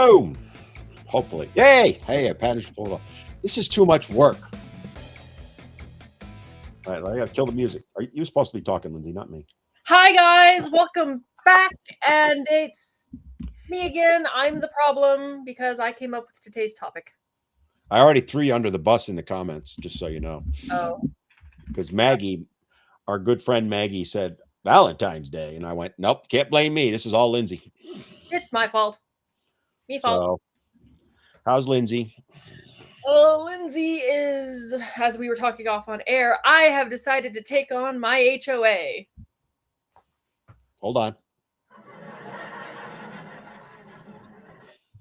Boom. Hopefully. Yay. Hey, I managed to pull it off. This is too much work. All right, I got to kill the music. Are you supposed to be talking, Lindsay, not me? Hi, guys. Welcome back. And it's me again. I'm the problem because I came up with today's topic. I already threw you under the bus in the comments, just so you know. Oh. Because Maggie, our good friend Maggie, said Valentine's Day. And I went, nope, can't blame me. This is all Lindsay. It's my fault. Me fault. So, how's Lindsay? Oh, Lindsay is, as we were talking off on air, I have decided to take on my HOA. Hold on.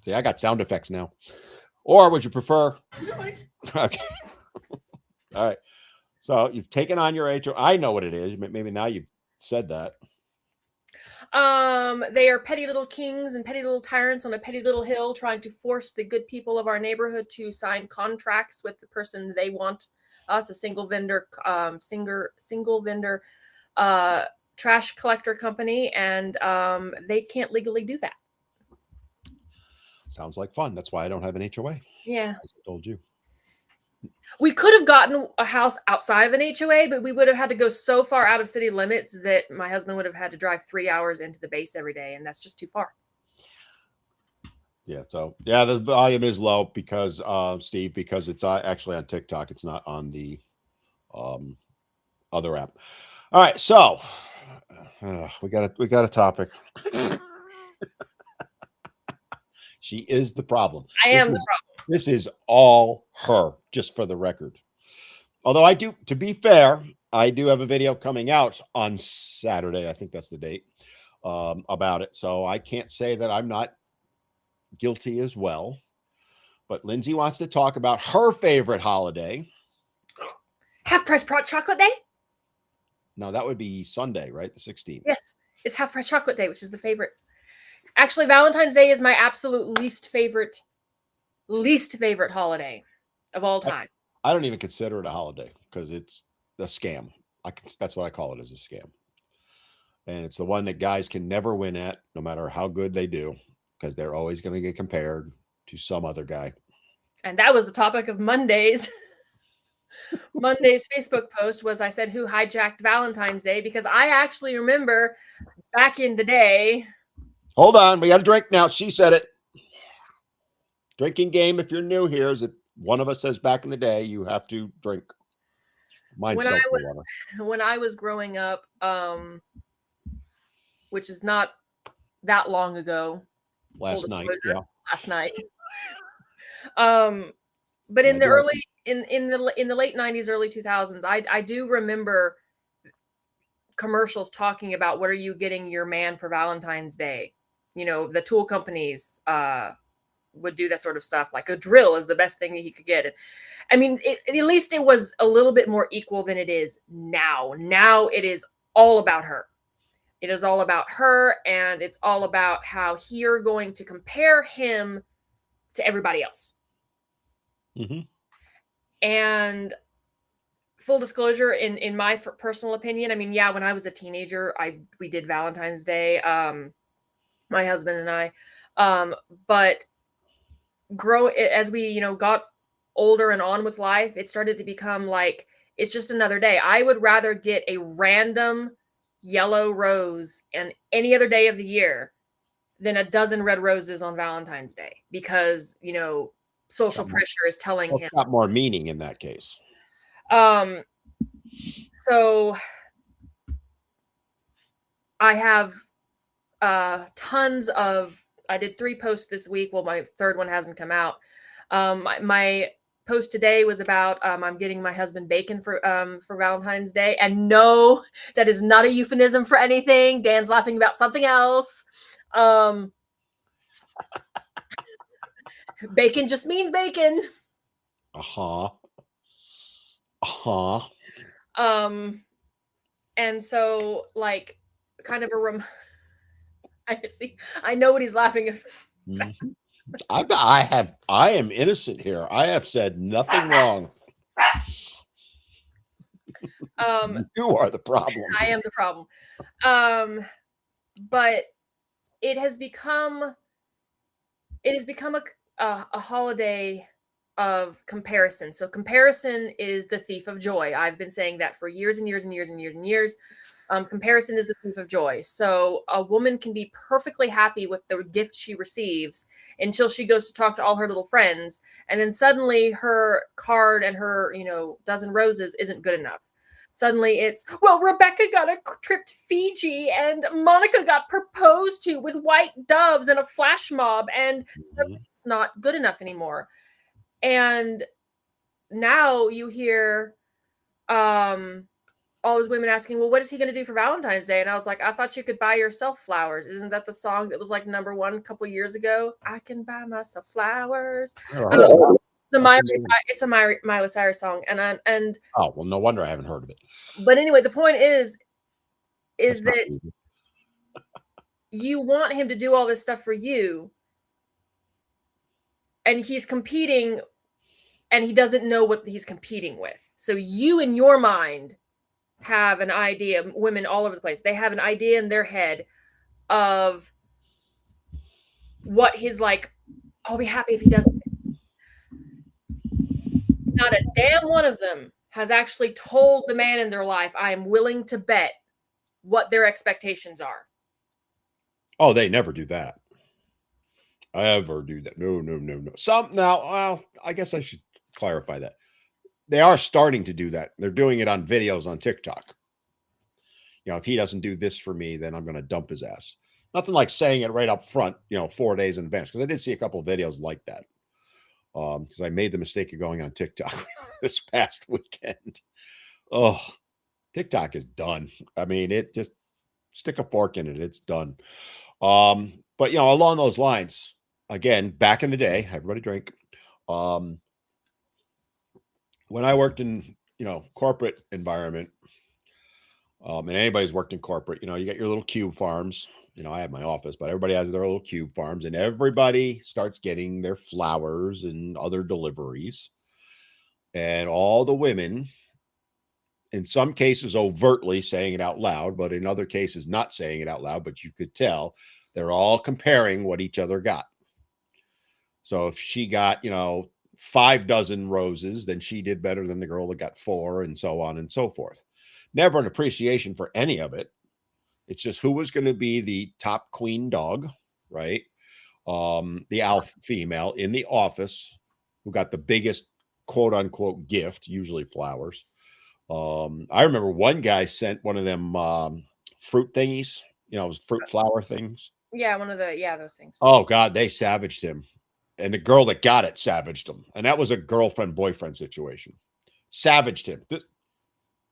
See, I got sound effects now. Or would you prefer? Okay. All right. So you've taken on your HOA. I know what it is. Maybe now you've said that. They are petty little kings and petty little tyrants on a petty little hill trying to force the good people of our neighborhood to sign contracts with the person they want us, a single vendor, trash collector company, and they can't legally do that. Sounds like fun. That's why I don't have an HOA. Yeah. As I told you. We could have gotten a house outside of an HOA, but we would have had to go so far out of city limits that my husband would have had to drive 3 hours into the base every day, and that's just too far. Yeah. So yeah, the volume is low because Steve, because it's actually on TikTok. It's not on the other app. All right. So we got a topic. She is the problem. I am the problem. This is all her, just for the record. Although to be fair, I do have a video coming out on Saturday. I think that's the date about it. So I can't say that I'm not guilty as well. But Lindsay wants to talk about her favorite holiday. Half price chocolate day? No, that would be Sunday, right? The 16th. Yes, it's half price chocolate day, which is the favorite. Actually, Valentine's Day is my absolute least favorite holiday of all time. I don't even consider it a holiday because it's a scam. That's what I call it, as a scam. And it's the one that guys can never win at, no matter how good they do, because they're always going to get compared to some other guy. And that was the topic of Monday's Facebook post was, I said, who hijacked Valentine's Day? Because I actually remember back in the day. Hold on. We got a drink now. She said it. Drinking game, if you're new here, is that one of us says back in the day, you have to drink. When I was growing up, which is not that long ago. Last night. But in the in the late 90s, early 2000s, I do remember commercials talking about what are you getting your man for Valentine's Day. You know, the tool companies would do that sort of stuff. Like a drill is the best thing that he could get. I mean, at least it was a little bit more equal than it is now. Now it is all about her. It is all about her, and it's all about how you're going to compare him to everybody else. Mm-hmm. And full disclosure, in my personal opinion, I mean, yeah, when I was a teenager, we did Valentine's Day, my husband and I, but as we, got older and on with life, it started to become like, it's just another day. I would rather get a random yellow rose and any other day of the year than a dozen red roses on Valentine's Day, because, social pressure is telling him. Got more meaning in that case. So I have I did 3 posts this week. Well, my third one hasn't come out. My post today was about I'm getting my husband bacon for Valentine's Day. And no, that is not a euphemism for anything. Dan's laughing about something else. Bacon just means bacon. And so, like, kind of I know what he's laughing at. Mm-hmm. I am innocent here. I have said nothing wrong. You are the problem. I am the problem. But it has become it has become a holiday of comparison. So comparison is the thief of joy. I've been saying that for years and years and years and years and years. Comparison is the thief of joy. So a woman can be perfectly happy with the gift she receives until she goes to talk to all her little friends, and then suddenly her card and her, dozen roses isn't good enough. Suddenly it's, well, Rebecca got a trip to Fiji and Monica got proposed to with white doves and a flash mob, and suddenly it's not good enough anymore. And now you hear all these women asking, well, what is he going to do for Valentine's Day? And I was like, I thought you could buy yourself flowers. Isn't that the song that was like #1 a couple years ago? I can buy myself flowers. It's a Miley Cyrus song. Oh, well, no wonder I haven't heard of it. But anyway, the point is that you want him to do all this stuff for you, and he's competing, and he doesn't know what he's competing with. So you, in your mind, have an idea. Women all over the place, they have an idea in their head of what his like, I'll be happy if he does this. Not a damn one of them has actually told the man in their life, I am willing to bet what their expectations are. Oh, they never do that. Ever do that. No. Some now, well, I guess I should clarify that. They are starting to do that. They're doing it on videos on TikTok. If he doesn't do this for me, then I'm going to dump his ass. Nothing like saying it right up front, 4 days in advance. Because I did see a couple of videos like that. Because I made the mistake of going on TikTok this past weekend. Oh, TikTok is done. I mean, it just stick a fork in it. It's done. But along those lines, again, back in the day, everybody drink. When I worked in, corporate environment, and anybody's worked in corporate, you get your little cube farms. I have my office, but everybody has their little cube farms, and everybody starts getting their flowers and other deliveries. And all the women, in some cases, overtly saying it out loud, but in other cases, not saying it out loud, but you could tell they're all comparing what each other got. So if she got, 5 dozen roses, then she did better than the girl that got 4, and so on and so forth. Never an appreciation for any of it. It's just who was going to be the top queen dog, right? The alpha female in the office who got the biggest quote unquote gift, usually flowers. I remember one guy sent one of them fruit thingies, fruit flower things. Yeah, those things. Oh God, they savaged him. And the girl that got it savaged him. And that was a girlfriend-boyfriend situation. Savaged him.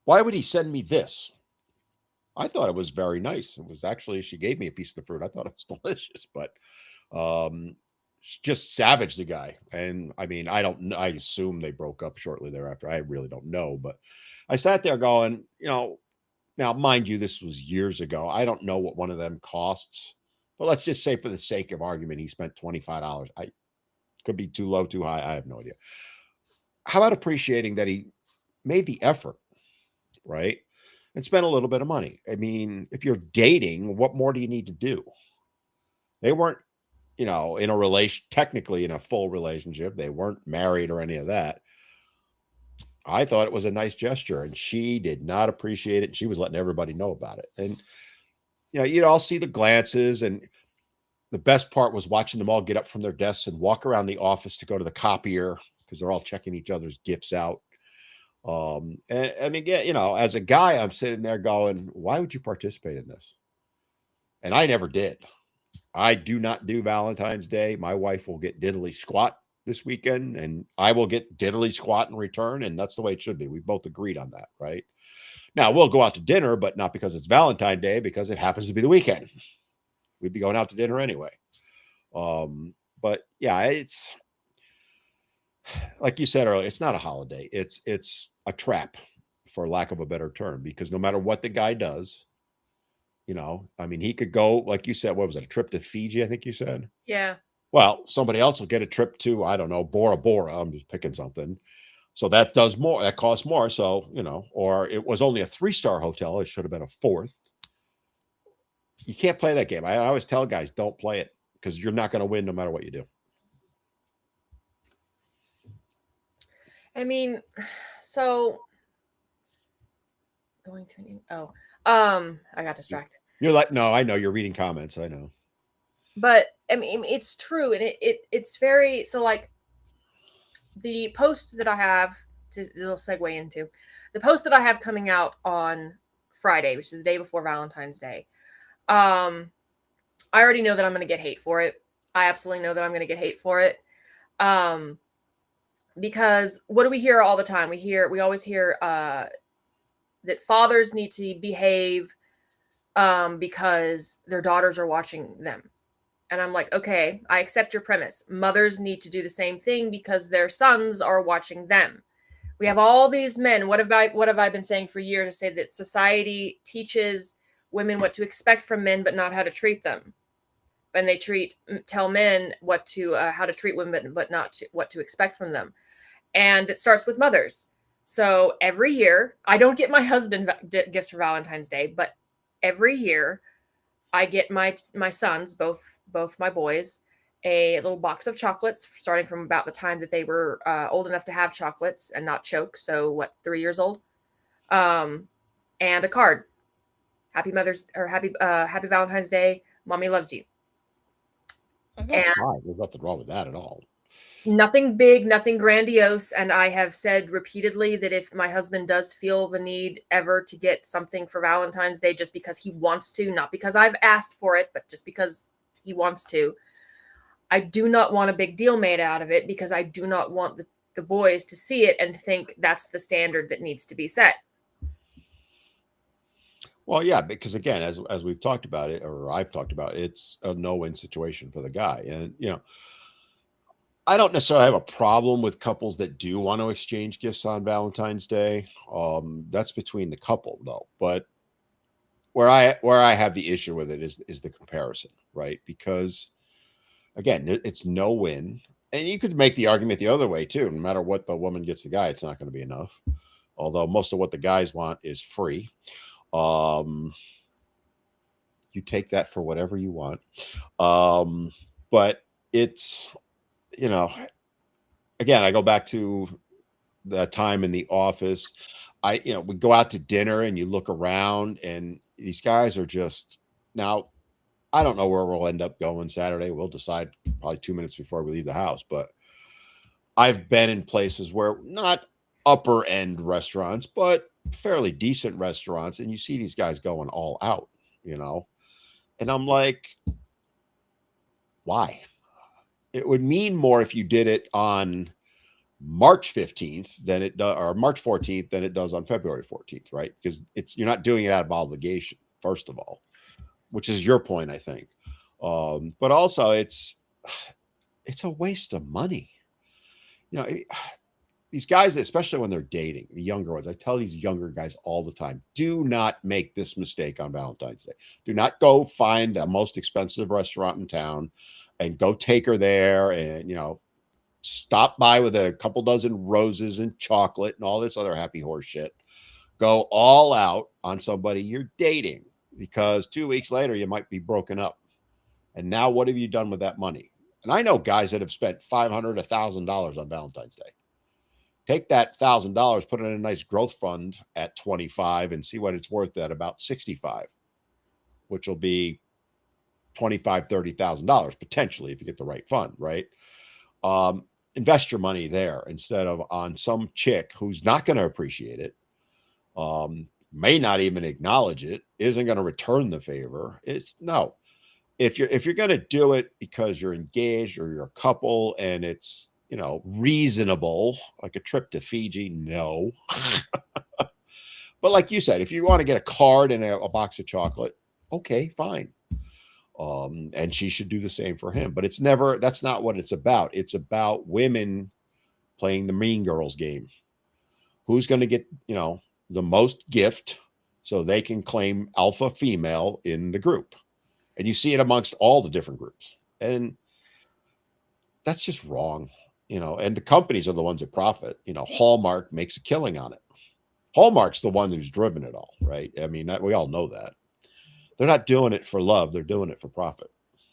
Why would he send me this? I thought it was very nice. It was actually, she gave me a piece of the fruit. I thought it was delicious, but just savaged the guy. And I mean, I don't know. I assume they broke up shortly thereafter. I really don't know. But I sat there going, now, mind you, this was years ago. I don't know what one of them costs. But let's just say for the sake of argument, he spent $25. Could be too low, too high. I have no idea. How about appreciating that he made the effort, right? And spent a little bit of money. I mean, if you're dating, what more do you need to do? They weren't, in a relation, technically in a full relationship. They weren't married or any of that. I thought it was a nice gesture, and she did not appreciate it. She was letting everybody know about it. And, you'd all see the glances, and the best part was watching them all get up from their desks and walk around the office to go to the copier because they're all checking each other's gifts out. And again, as a guy, I'm sitting there going, why would you participate in this? And I never did. I do not do Valentine's Day. My wife will get diddly squat this weekend, and I will get diddly squat in return. And that's the way it should be. We both agreed on that, right? Now we'll go out to dinner, but not because it's Valentine's Day, because it happens to be the weekend. We'd be going out to dinner anyway. But yeah, it's like you said earlier, it's not a holiday. It's a trap, for lack of a better term, because no matter what the guy does, I mean, he could go, like you said, what was it, a trip to Fiji, I think you said? Yeah. Well, somebody else will get a trip to, I don't know, Bora Bora. I'm just picking something. So that does more, that costs more. So, or it was only a 3-star hotel. It should have been a 4th. You can't play that game. I always tell guys, don't play it, because you're not going to win no matter what you do. I mean, so going to I got distracted. You're like, no, I know you're reading comments. I know. But I mean, it's true, and it's very so like the post that I have to little segue into the post that I have coming out on Friday, which is the day before Valentine's Day. I already know that I'm going to get hate for it. I absolutely know that I'm going to get hate for it. Because what do we hear all the time? We always hear that fathers need to behave because their daughters are watching them. And I'm like, okay, I accept your premise. Mothers need to do the same thing because their sons are watching them. We have all these men. What have I been saying for years to say that society teaches women what to expect from men, but not how to treat them. And they tell men what to how to treat women, but not what to expect from them. And it starts with mothers. So every year, I don't get my husband gifts for Valentine's Day, but every year I get my sons, both my boys, a little box of chocolates, starting from about the time that they were old enough to have chocolates and not choke. So what, 3 years old, and a card. Happy Mother's or Happy Valentine's Day. Mommy loves you. And that's fine. There's nothing wrong with that at all. Nothing big, nothing grandiose. And I have said repeatedly that if my husband does feel the need ever to get something for Valentine's Day just because he wants to, not because I've asked for it, but just because he wants to, I do not want a big deal made out of it because I do not want the boys to see it and think that's the standard that needs to be set. Well, yeah, because again, as we've talked about it, or I've talked about it, it's a no-win situation for the guy. And I don't necessarily have a problem with couples that do want to exchange gifts on Valentine's Day. That's between the couple, though. But where I have the issue with it is the comparison, right? Because again, it's no win. And you could make the argument the other way too. No matter what the woman gets the guy, it's not going to be enough. Although most of what the guys want is free. You take that for whatever you want. But it's, again, I go back to the time in the office. We go out to dinner and you look around and these guys are just now. I don't know where we'll end up going Saturday. We'll decide probably 2 minutes before we leave the house. But I've been in places where not upper end restaurants, but fairly decent restaurants, and you see these guys going all out, and I'm like, why? It would mean more if you did it on March 15th than it does, or March 14th than it does on February 14th, right? Because you're not doing it out of obligation, first of all, which is your point, I think. But also it's a waste of money. These guys, especially when they're dating, the younger ones, I tell these younger guys all the time, do not make this mistake on Valentine's Day. Do not go find the most expensive restaurant in town and go take her there and, stop by with a couple dozen roses and chocolate and all this other happy horse shit. Go all out on somebody you're dating because 2 weeks later you might be broken up. And now what have you done with that money? And I know guys that have spent $500, $1,000 on Valentine's Day. Take that $1,000, put it in a nice growth fund at 25 and see what it's worth at about 65, which will be $25,000, $30,000 potentially if you get the right fund, right? Invest your money there instead of on some chick who's not going to appreciate it, may not even acknowledge it, isn't going to return the favor. It's no. If you're going to do it because you're engaged or you're a couple and it's reasonable, like a trip to Fiji, no. But like you said, if you want to get a card and a box of chocolate, okay, fine. And she should do the same for him. But that's not what it's about. It's about women playing the mean girls game. Who's going to get, the most gift so they can claim alpha female in the group. And you see it amongst all the different groups. And that's just wrong. And the companies are the ones that profit. Hallmark makes a killing on it. Hallmark's the one who's driven it all, right? I mean, we all know that. They're not doing it for love. They're doing it for profit.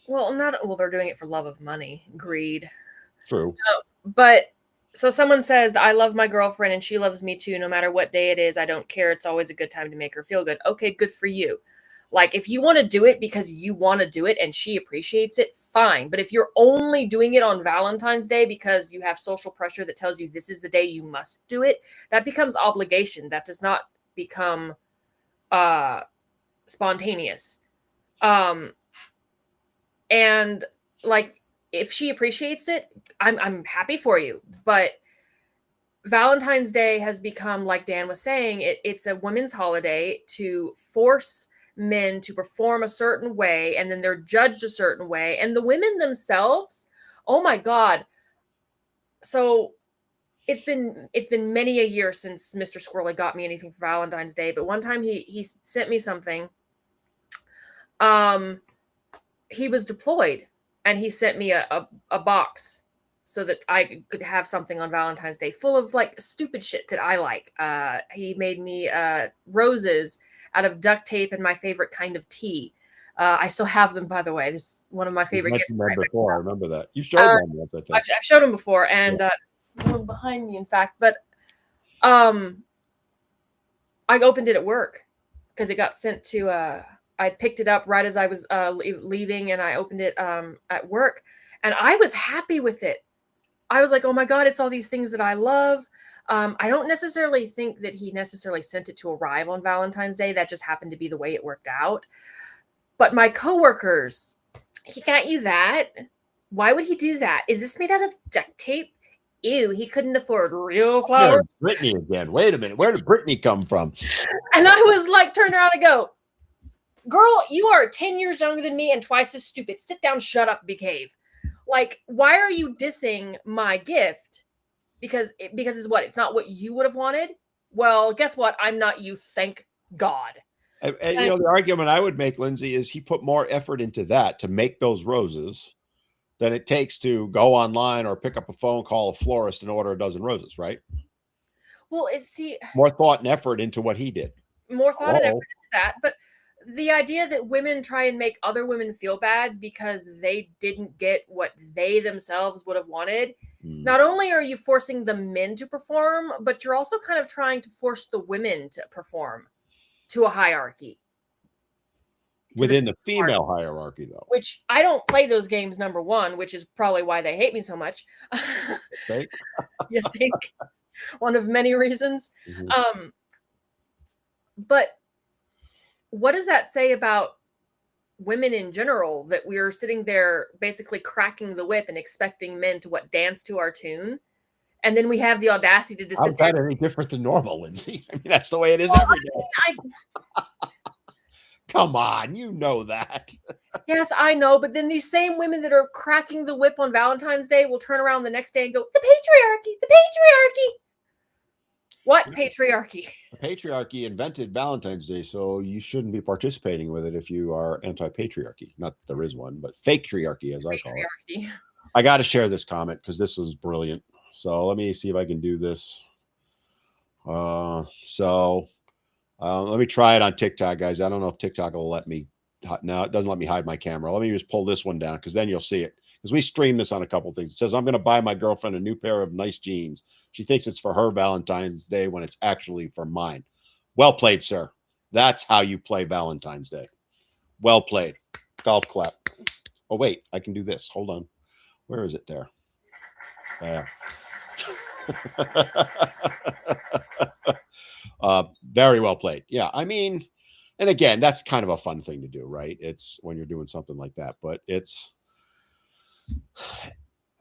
Well, they're doing it for love of money, greed. True. But So someone says that I love my girlfriend and she loves me too. No matter what day it is, I don't care. It's always a good time to make her feel good. Okay, good for you. Like if you want to do it because you want to do it and she appreciates it, fine. But if you're only doing it on Valentine's Day because you have social pressure that tells you this is the day you must do it, that becomes obligation. That does not become spontaneous. And like if she appreciates it, I'm happy for you. But Valentine's Day has become, like Dan was saying, it's a women's holiday to force men to perform a certain way, and then they're judged a certain way. And the women themselves, oh my God. So it's been many a year since Mr. Squirrel got me anything for Valentine's Day, but one time he sent me something. He was deployed and he sent me a box so that I could have something on Valentine's Day full of like stupid shit that I like. He made me roses out of duct tape and my favorite kind of tea. I still have them, by the way. This is one of my favorite gifts. Before. I remember that. You showed one once, I think. I've showed them before, and one behind me, in fact. But I opened it at work because it got sent to I picked it up right as I was leaving, and I opened it at work, and I was happy with it. I was like, oh my God, it's all these things that I love. I don't necessarily think that he necessarily sent it to arrive on Valentine's Day. That just happened to be the way it worked out. But my coworkers, he got you that? Why would he do that? Is this made out of duct tape? Ew, he couldn't afford real flowers. Brittany again. Wait a minute. Where did Brittany come from? And I was like, turned around and go, girl, you are 10 years younger than me and twice as stupid. Sit down, shut up, behave. Like, why are you dissing my gift? Because it's what? It's not what you would have wanted? Well, guess what? I'm not you, thank God. And you know, the argument I would make, Lindsay, is he put more effort into that to make those roses than it takes to go online or pick up a phone, call a florist, and order a dozen roses, right? Well, more thought and effort into what he did. More thought and effort into that. But the idea that women try and make other women feel bad because they didn't get what they themselves would have wanted. Not only are you forcing the men to perform, but you're also kind of trying to force the women to perform to a hierarchy. Within the female hierarchy, though. Which I don't play those games, number one, which is probably why they hate me so much. You think? One of many reasons. But what does that say about women in general, that we're sitting there basically cracking the whip and expecting men to dance to our tune? And then we have the audacity to just sit there. How's that any different than normal, Lindsay? I mean, that's the way it is every day. Come on, you know that. Yes, I know. But then these same women that are cracking the whip on Valentine's Day will turn around the next day and go, the patriarchy, the patriarchy. What patriarchy? The patriarchy invented Valentine's Day, so you shouldn't be participating with it if you are anti-patriarchy. Not that there is one, but fake triarchy, as I call it. I got to share this comment because this was brilliant. So let me see if I can do this. Let me try it on TikTok, guys. I don't know if TikTok will let me. No, it doesn't let me hide my camera. Let me just pull this one down because then you'll see it. Because we stream this on a couple things. It says, I'm going to buy my girlfriend a new pair of nice jeans. She thinks it's for her Valentine's Day when it's actually for mine. Well played, sir. That's how you play Valentine's Day. Well played. Golf clap. Oh, wait. I can do this. Hold on. Where is it there? There. Very well played. Yeah, I mean, and again, that's kind of a fun thing to do, right? It's when you're doing something like that, but it's,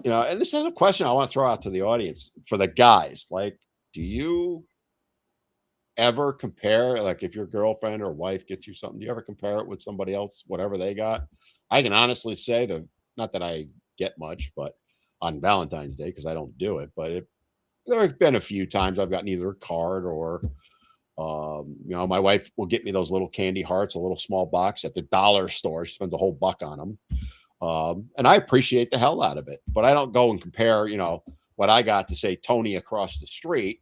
you know, and this is a question I want to throw out to the audience for the guys. Like, do you ever compare, like if your girlfriend or wife gets you something, do you ever compare it with somebody else, whatever they got? I can honestly say not that I get much, but on Valentine's Day, because I don't do it, but there have been a few times I've gotten either a card or, you know, my wife will get me those little candy hearts, a little small box at the dollar store. She spends a whole $1 on them. And I appreciate the hell out of it, but I don't go and compare, you know, what I got to say Tony across the street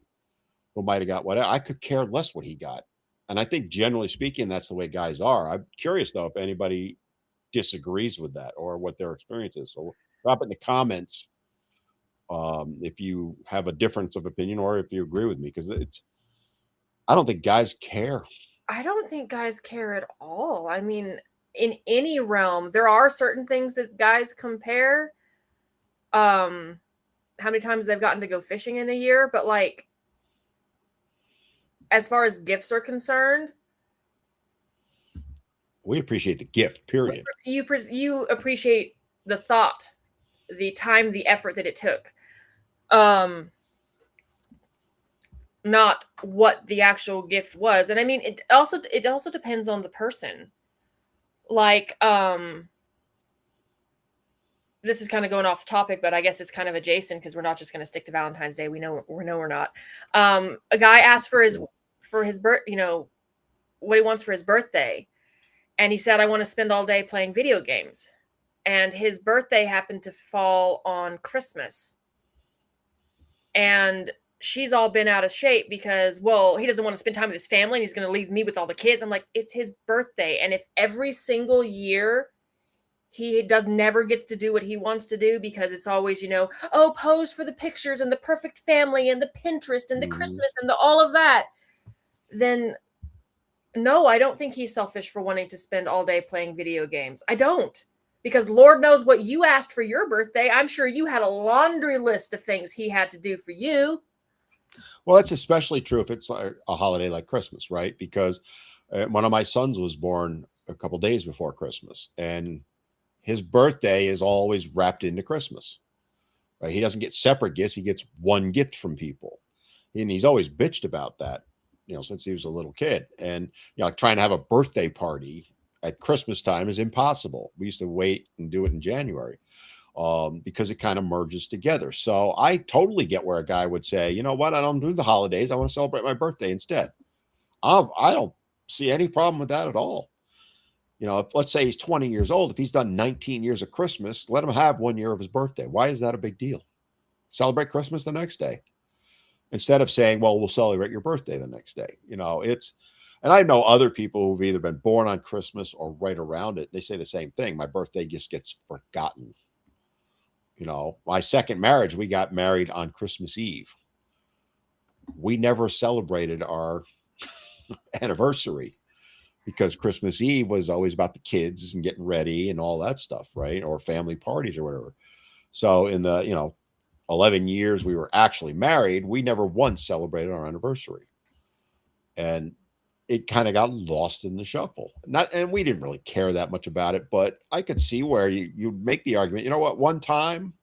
who might've got whatever. I could care less what he got. And I think generally speaking, that's the way guys are. I'm curious though, if anybody disagrees with that or what their experience is. So drop it in the comments. if you have a difference of opinion or if you agree with me, because I don't think guys care. I don't think guys care at all. I mean, in any realm, there are certain things that guys compare. Um, how many times they've gotten to go fishing in a year, but like as far as gifts are concerned, We appreciate the gift, period. you appreciate the thought, the time, the effort that it took. Um, not what the actual gift was. And I mean, it also depends on the person. Like, this is kind of going off topic, but I guess it's kind of adjacent because we're not just going to stick to Valentine's Day. We know we're not. A guy asked for his birth, what he wants for his birthday, and he said, "I want to spend all day playing video games." And his birthday happened to fall on Christmas, and she's all been out of shape because, well, he doesn't want to spend time with his family and he's going to leave me with all the kids. I'm like, it's his birthday, and if every single year he never gets to do what he wants to do because it's always, oh, pose for the pictures and the perfect family and the Pinterest and the Mhm. Christmas and the all of that, then no, I don't think he's selfish for wanting to spend all day playing video games. I don't. Because Lord knows what you asked for your birthday. I'm sure you had a laundry list of things he had to do for you. Well, that's especially true if it's like a holiday like Christmas, right? Because one of my sons was born a couple days before Christmas, and his birthday is always wrapped into Christmas. Right? He doesn't get separate gifts; he gets one gift from people, and he's always bitched about that, since he was a little kid. And like trying to have a birthday party at Christmas time is impossible. We used to wait and do it in January because it kind of merges together. So I totally get where a guy would say, you know what, I don't do the holidays. I want to celebrate my birthday instead. I don't see any problem with that at all. If let's say he's 20 years old, if he's done 19 years of Christmas, let him have 1 year of his birthday. Why is that a big deal? Celebrate Christmas the next day instead of saying, well, we'll celebrate your birthday the next day. And I know other people who've either been born on Christmas or right around it. They say the same thing. My birthday just gets forgotten. My second marriage, we got married on Christmas Eve. We never celebrated our anniversary because Christmas Eve was always about the kids and getting ready and all that stuff, right? Or family parties or whatever. So in the, 11 years we were actually married, we never once celebrated our anniversary. And it kind of got lost in the shuffle. And we didn't really care that much about it, but I could see where you make the argument, you know what, one time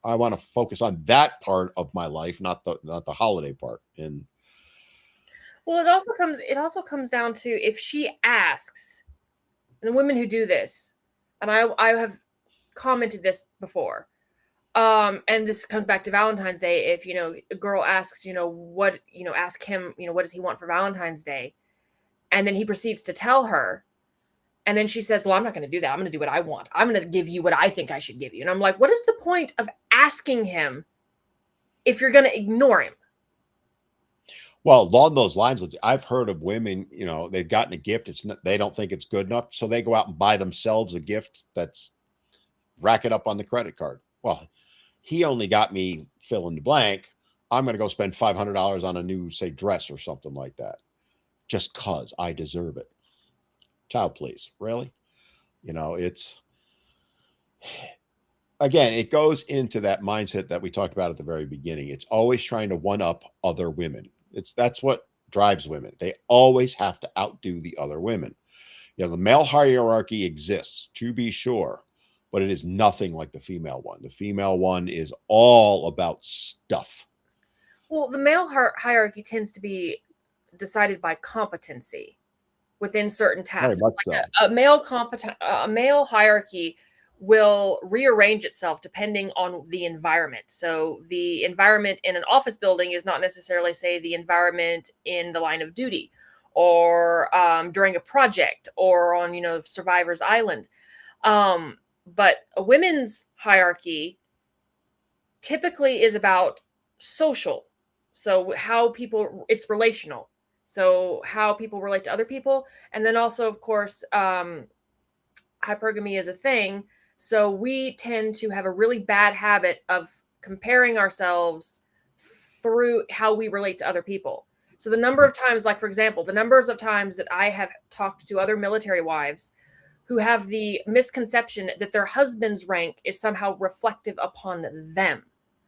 I want to focus on that part of my life, not the holiday part. And Well, it also comes down to if she asks, and the women who do this, and I have commented this before. And this comes back to Valentine's Day. If, a girl asks, ask him, what does he want for Valentine's Day? And then he proceeds to tell her. And then she says, well, I'm not going to do that. I'm going to do what I want. I'm going to give you what I think I should give you. And I'm like, what is the point of asking him if you're going to ignore him? well, along those lines, I've heard of women, they've gotten a gift. They don't think it's good enough. So they go out and buy themselves a gift that's rack it up on the credit card. Well, he only got me fill in the blank. I'm going to go spend $500 on a new, say, dress or something like that just because I deserve it. Child, please. Really? It's again, it goes into that mindset that we talked about at the very beginning. It's always trying to one up other women. That's what drives women. They always have to outdo the other women. The male hierarchy exists, to be sure, but it is nothing like the female one. The female one is all about stuff. Well, the male hierarchy tends to be decided by competency within certain Very tasks. much Like so. a male hierarchy will rearrange itself depending on the environment. So the environment in an office building is not necessarily, say, the environment in the line of duty, or during a project, or on Survivor's Island. But a women's hierarchy typically is about social. So how people, it's relational. So how people relate to other people. And then also, of course, hypergamy is a thing. So we tend to have a really bad habit of comparing ourselves through how we relate to other people. So the number of times, like for example, the numbers of times that I have talked to other military wives who have the misconception that their husband's rank is somehow reflective upon them,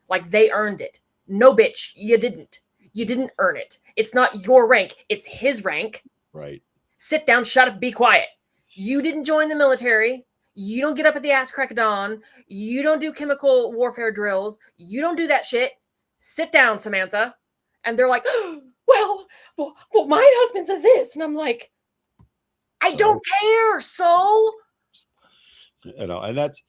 like they earned it. No, bitch, you didn't. You didn't earn it. It's not your rank, it's his rank. Right. Sit down, shut up, be quiet. You didn't join the military. You don't get up at the ass crack of dawn. You don't do chemical warfare drills. You don't do that shit. Sit down, Samantha. And they're like, well, my husband said this. And I'm like, I don't care. So, and that's,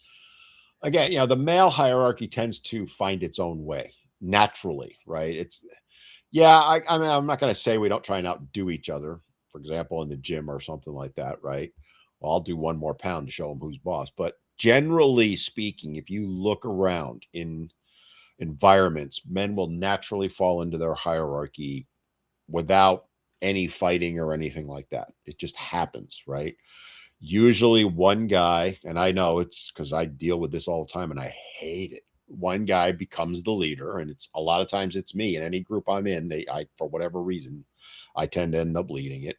again, the male hierarchy tends to find its own way naturally, right? I mean, I'm not going to say we don't try and outdo each other, for example, in the gym or something like that, right? Well, I'll do one more pound to show them who's boss. But generally speaking, if you look around in environments, men will naturally fall into their hierarchy without any fighting or anything like that. It just happens, right? Usually one guy, and I know it's because I deal with this all the time and I hate it. One guy becomes the leader, and it's a lot of times it's me. In any group I'm in, I for whatever reason, I tend to end up leading it.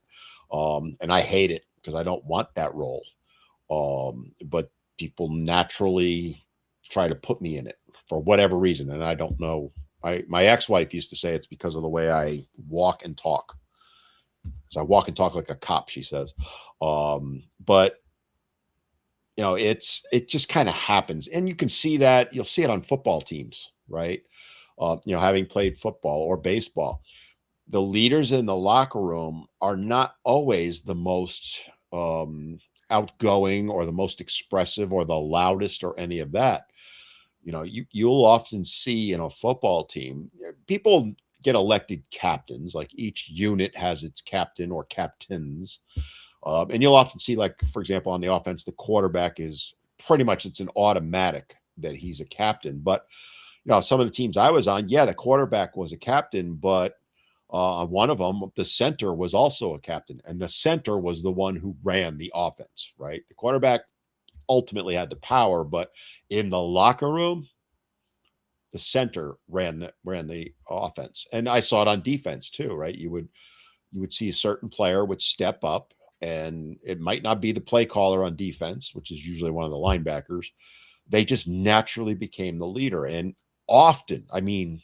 And I hate it because I don't want that role. But people naturally try to put me in it for whatever reason. And I don't know. My ex-wife used to say it's because of the way I walk and talk. So I walk and talk like a cop, she says. But it just kind of happens. And you can see that, you'll see it on football teams, right? Having played football or baseball, the leaders in the locker room are not always the most outgoing or the most expressive or the loudest or any of that. You'll often see in a football team, people get elected captains, like each unit has its captain or captains. And you'll often see, like, for example, on the offense, the quarterback is pretty much, it's an automatic that he's a captain. But, some of the teams I was on, the quarterback was a captain, but on one of them, the center was also a captain, and the center was the one who ran the offense, right? The quarterback ultimately had the power, but in the locker room, the center ran the offense. And I saw it on defense too, right? You would see a certain player would step up, and it might not be the play caller on defense, which is usually one of the linebackers. They just naturally became the leader. And often, I mean,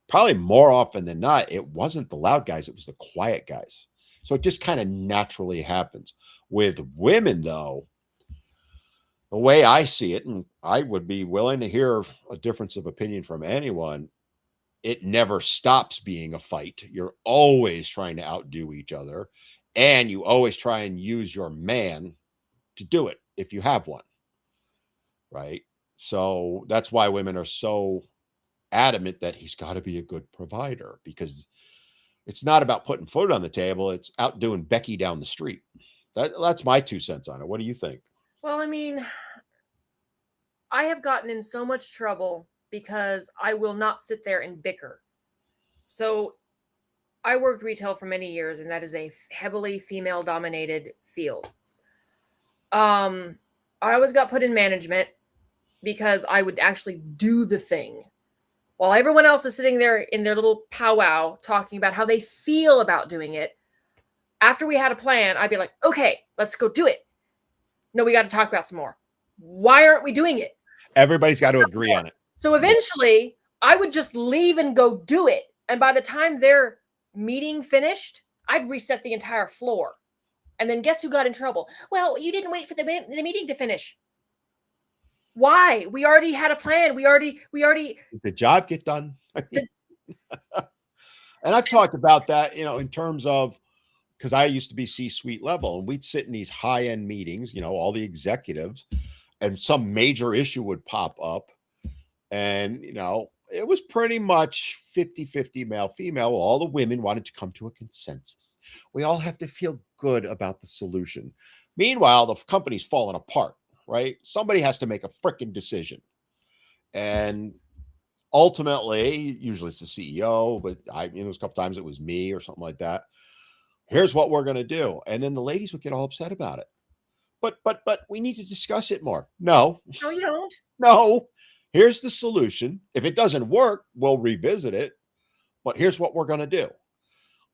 probably more often than not, it wasn't the loud guys, it was the quiet guys. So it just kind of naturally happens. With women, though, the way I see it, and I would be willing to hear a difference of opinion from anyone, it never stops being a fight. You're always trying to outdo each other, and you always try and use your man to do it if you have one, right? So that's why women are so adamant that he's got to be a good provider, because it's not about putting food on the table. It's outdoing Becky down the street. That's my 2 cents on it. What do you think? well, I mean, I have gotten in so much trouble because I will not sit there and bicker. So I worked retail for many years, and that is a heavily female dominated field. I always got put in management because I would actually do the thing while everyone else is sitting there in their little powwow talking about how they feel about doing it. After we had a plan, I'd be like, okay, let's go do it. No, we got to talk about some more. Why aren't we doing it? Everybody's got to agree on it. So eventually I would just leave and go do it. And by the time their meeting finished, I'd reset the entire floor. And then guess who got in trouble? Well, you didn't wait for the meeting to finish. Why? We already had a plan. We already Did the job get done? And I've talked about that, in terms of, because I used to be C-suite level, and we'd sit in these high-end meetings, all the executives, and some major issue would pop up. And, it was pretty much 50-50 male, female. All the women wanted to come to a consensus. We all have to feel good about the solution. Meanwhile, the company's falling apart, right? Somebody has to make a freaking decision. And ultimately, usually it's the CEO, but there was a couple times it was me or something like that. Here's what we're going to do. And then the ladies would get all upset about it. But we need to discuss it more. No, No, you don't. no, Here's the solution. If it doesn't work, we'll revisit it. But here's what we're going to do.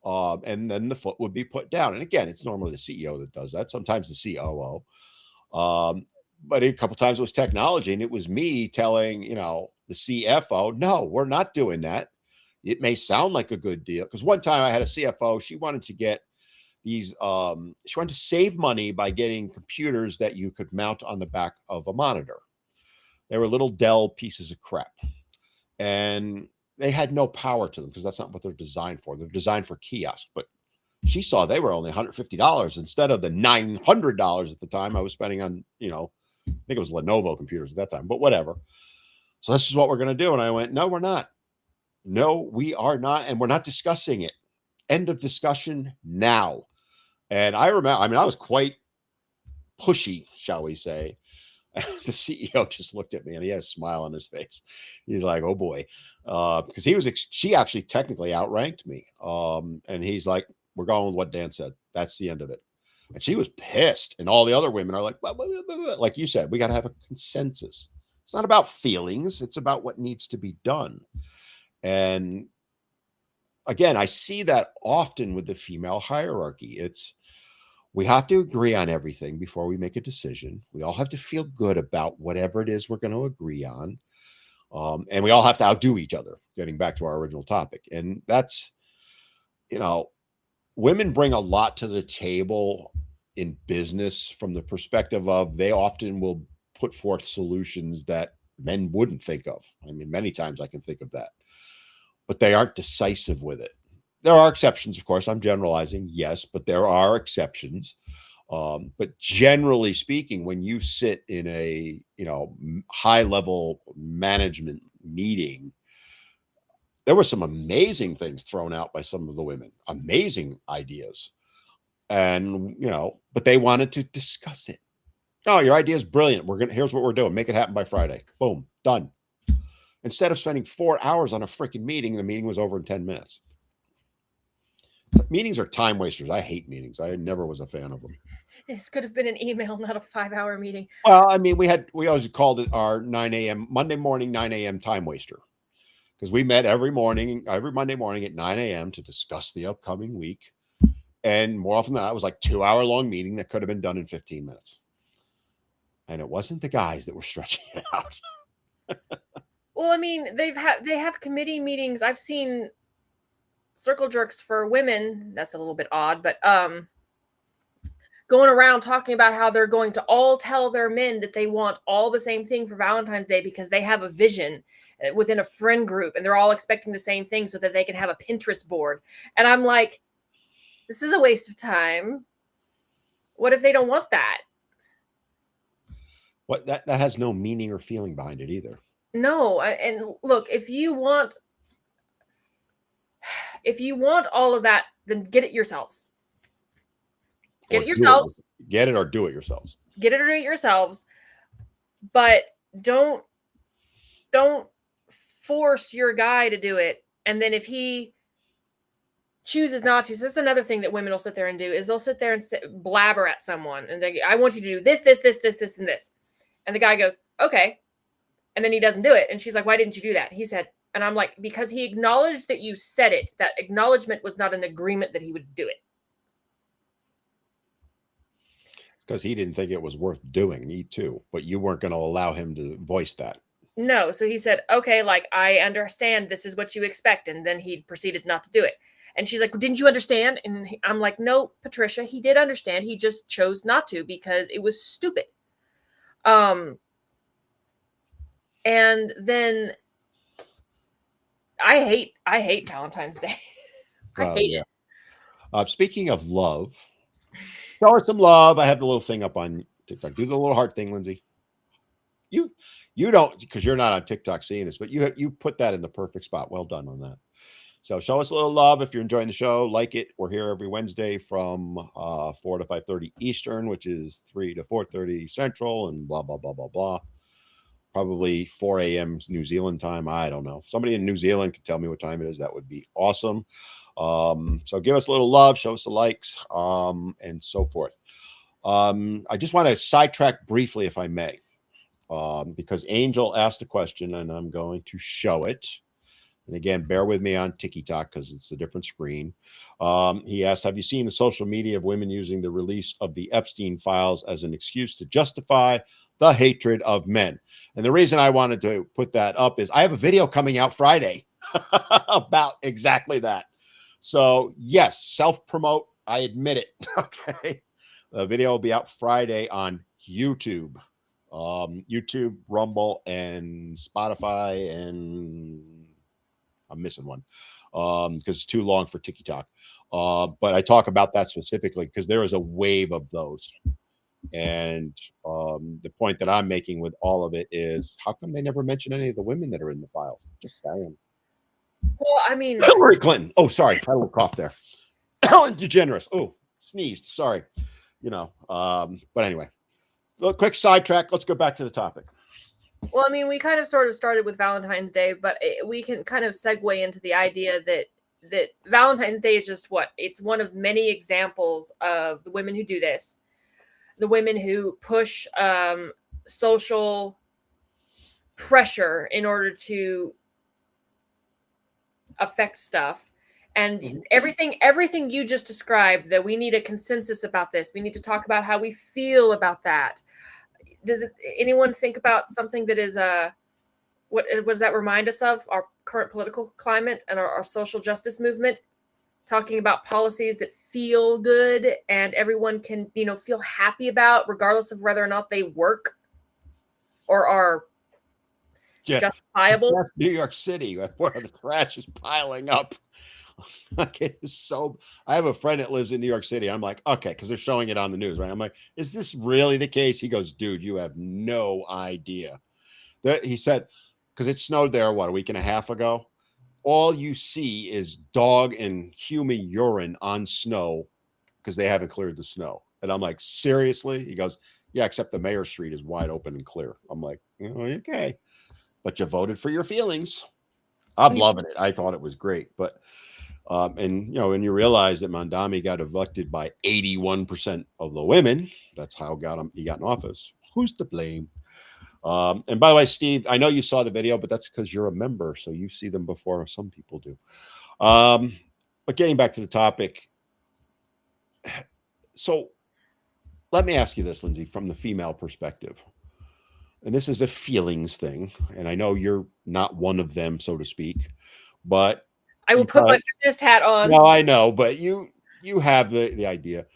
And then the foot would be put down. And again, it's normally the CEO that does that. Sometimes the COO. But a couple times it was technology, and it was me telling, the CFO, no, we're not doing that. It may sound like a good deal. Because one time I had a CFO, she wanted to get these, she wanted to save money by getting computers that you could mount on the back of a monitor. They were little Dell pieces of crap. And they had no power to them because that's not what they're designed for. They're designed for kiosk. But she saw they were only $150 instead of the $900 at the time I was spending on, I think it was Lenovo computers at that time, but whatever. So this is what we're going to do. And I went, no, we're not. No, we are not. And we're not discussing it. End of discussion now. And I remember, I was quite pushy, shall we say. The CEO just looked at me and he had a smile on his face. He's like, oh boy. Because she actually technically outranked me. And he's like, we're going with what Dan said. That's the end of it. And she was pissed. And all the other women are like, blah, blah, blah, blah, blah. Like you said, we got to have a consensus. It's not about feelings. It's about what needs to be done. And again, I see that often with the female hierarchy. We have to agree on everything before we make a decision. We all have to feel good about whatever it is we're going to agree on. And we all have to outdo each other, getting back to our original topic. And that's, women bring a lot to the table in business from the perspective of they often will put forth solutions that men wouldn't think of. Many times I can think of that, but they aren't decisive with it. There are exceptions, of course. I'm generalizing, yes, but there are exceptions. But generally speaking, when you sit in a high level management meeting, there were some amazing things thrown out by some of the women, amazing ideas, and but they wanted to discuss it. No, your idea is brilliant. Here's what we're doing. Make it happen by Friday. Boom, done. Instead of spending 4 hours on a freaking meeting, the meeting was over in 10 minutes. Meetings are time wasters. I hate meetings. I never was a fan of them. This could have been an email, not a 5-hour meeting. Well, we always called it our 9 a.m. Monday morning, 9 a.m. time waster. Because we met every Monday morning at 9 a.m. to discuss the upcoming week. And more often than not, it was like 2-hour-long meeting that could have been done in 15 minutes. And it wasn't the guys that were stretching it out. Well, they have committee meetings. I've seen circle jerks for women. That's a little bit odd, but going around talking about how they're going to all tell their men that they want all the same thing for Valentine's Day because they have a vision within a friend group and they're all expecting the same thing so that they can have a Pinterest board. And I'm like, this is a waste of time. What if they don't want that? What that has no meaning or feeling behind it either. No, and look, if you want all of that, then get it yourselves. Get it yourselves. Get it or do it yourselves. Get it or do it yourselves. But don't force your guy to do it. And then if he chooses not to, so that's another thing that women will sit there and do, is they'll sit there and blabber at someone. And I want you to do this, this, this, this, this, and this. And the guy goes, okay. And then he doesn't do it. And she's like, why didn't you do that? He said, and I'm like, because he acknowledged that you said it. That acknowledgement was not an agreement that he would do it. Because he didn't think it was worth doing, me too. But you weren't going to allow him to voice that. No. So he said, okay, like, I understand this is what you expect. And then he proceeded not to do it. And she's like, well, didn't you understand? And I'm like, no, Patricia, he did understand. He just chose not to because it was stupid. And then I hate Valentine's Day. I hate it. Speaking of love, show us some love. I have the little thing up on TikTok. Do the little heart thing, Lindsay. You don't, because you're not on TikTok seeing this, but you put that in the perfect spot. Well done on that. So show us a little love if you're enjoying the show. Like it. We're here every Wednesday from 4 to 5:30 Eastern, which is 3 to 4:30 Central, and blah blah blah blah blah. Probably 4 a.m. New Zealand time. I don't know. If somebody in New Zealand could tell me what time it is, that would be awesome. So give us a little love, show us the likes, and so forth. I just want to sidetrack briefly, if I may. because Angel asked a question, and I'm going to show it. And again, bear with me on TikTok because it's a different screen. He asked, have you seen the social media of women using the release of the Epstein files as an excuse to justify the hatred of men? And the reason I wanted to put that up is I have a video coming out Friday about exactly that. So yes, self-promote. I admit it. Okay. The video will be out Friday on YouTube. YouTube, Rumble, and Spotify, and I'm missing one because it's too long for TikTok. But I talk about that specifically because there is a wave of those. And the point that I'm making with all of it is, how come they never mention any of the women that are in the files? Just saying. Well, I mean, Hillary Clinton. Oh, sorry, had a little cough there. Ellen DeGeneres. Oh, sneezed. Sorry. But anyway, a quick sidetrack. Let's go back to the topic. well, I mean, we kind of sort of started with Valentine's Day, but we can kind of segue into the idea that Valentine's Day is just what? It's one of many examples of the women who do this, the women who push social pressure in order to affect stuff. And everything you just described, that we need a consensus about this. We need to talk about how we feel about that. Does anyone think about something that is what does that remind us of? Our current political climate and our social justice movement, talking about policies that feel good and everyone can, feel happy about, regardless of whether or not they work or are justifiable. New York City, where the trash is piling up. Okay, so I have a friend that lives in New York City. I'm like, okay, because they're showing it on the news, right? I'm like, is this really the case? He goes, dude, you have no idea. He said, because it snowed there, what, a week and a half ago? All you see is dog and human urine on snow because they haven't cleared the snow. And I'm like, seriously? He goes, yeah, except the mayor's street is wide open and clear. I'm like, okay, but you voted for your feelings. I'm loving it. I thought it was great. But and you realize that Mondami got elected by 81% of the women. That's how he got in office. Who's to blame? And by the way, Steve, I know you saw the video, but that's because you're a member, so you see them before some people do. But getting back to the topic, so let me ask you this, Lindsay, from the female perspective. And this is a feelings thing, and I know you're not one of them, so to speak, but I will put my feminist hat on. No, I know, but you have the idea.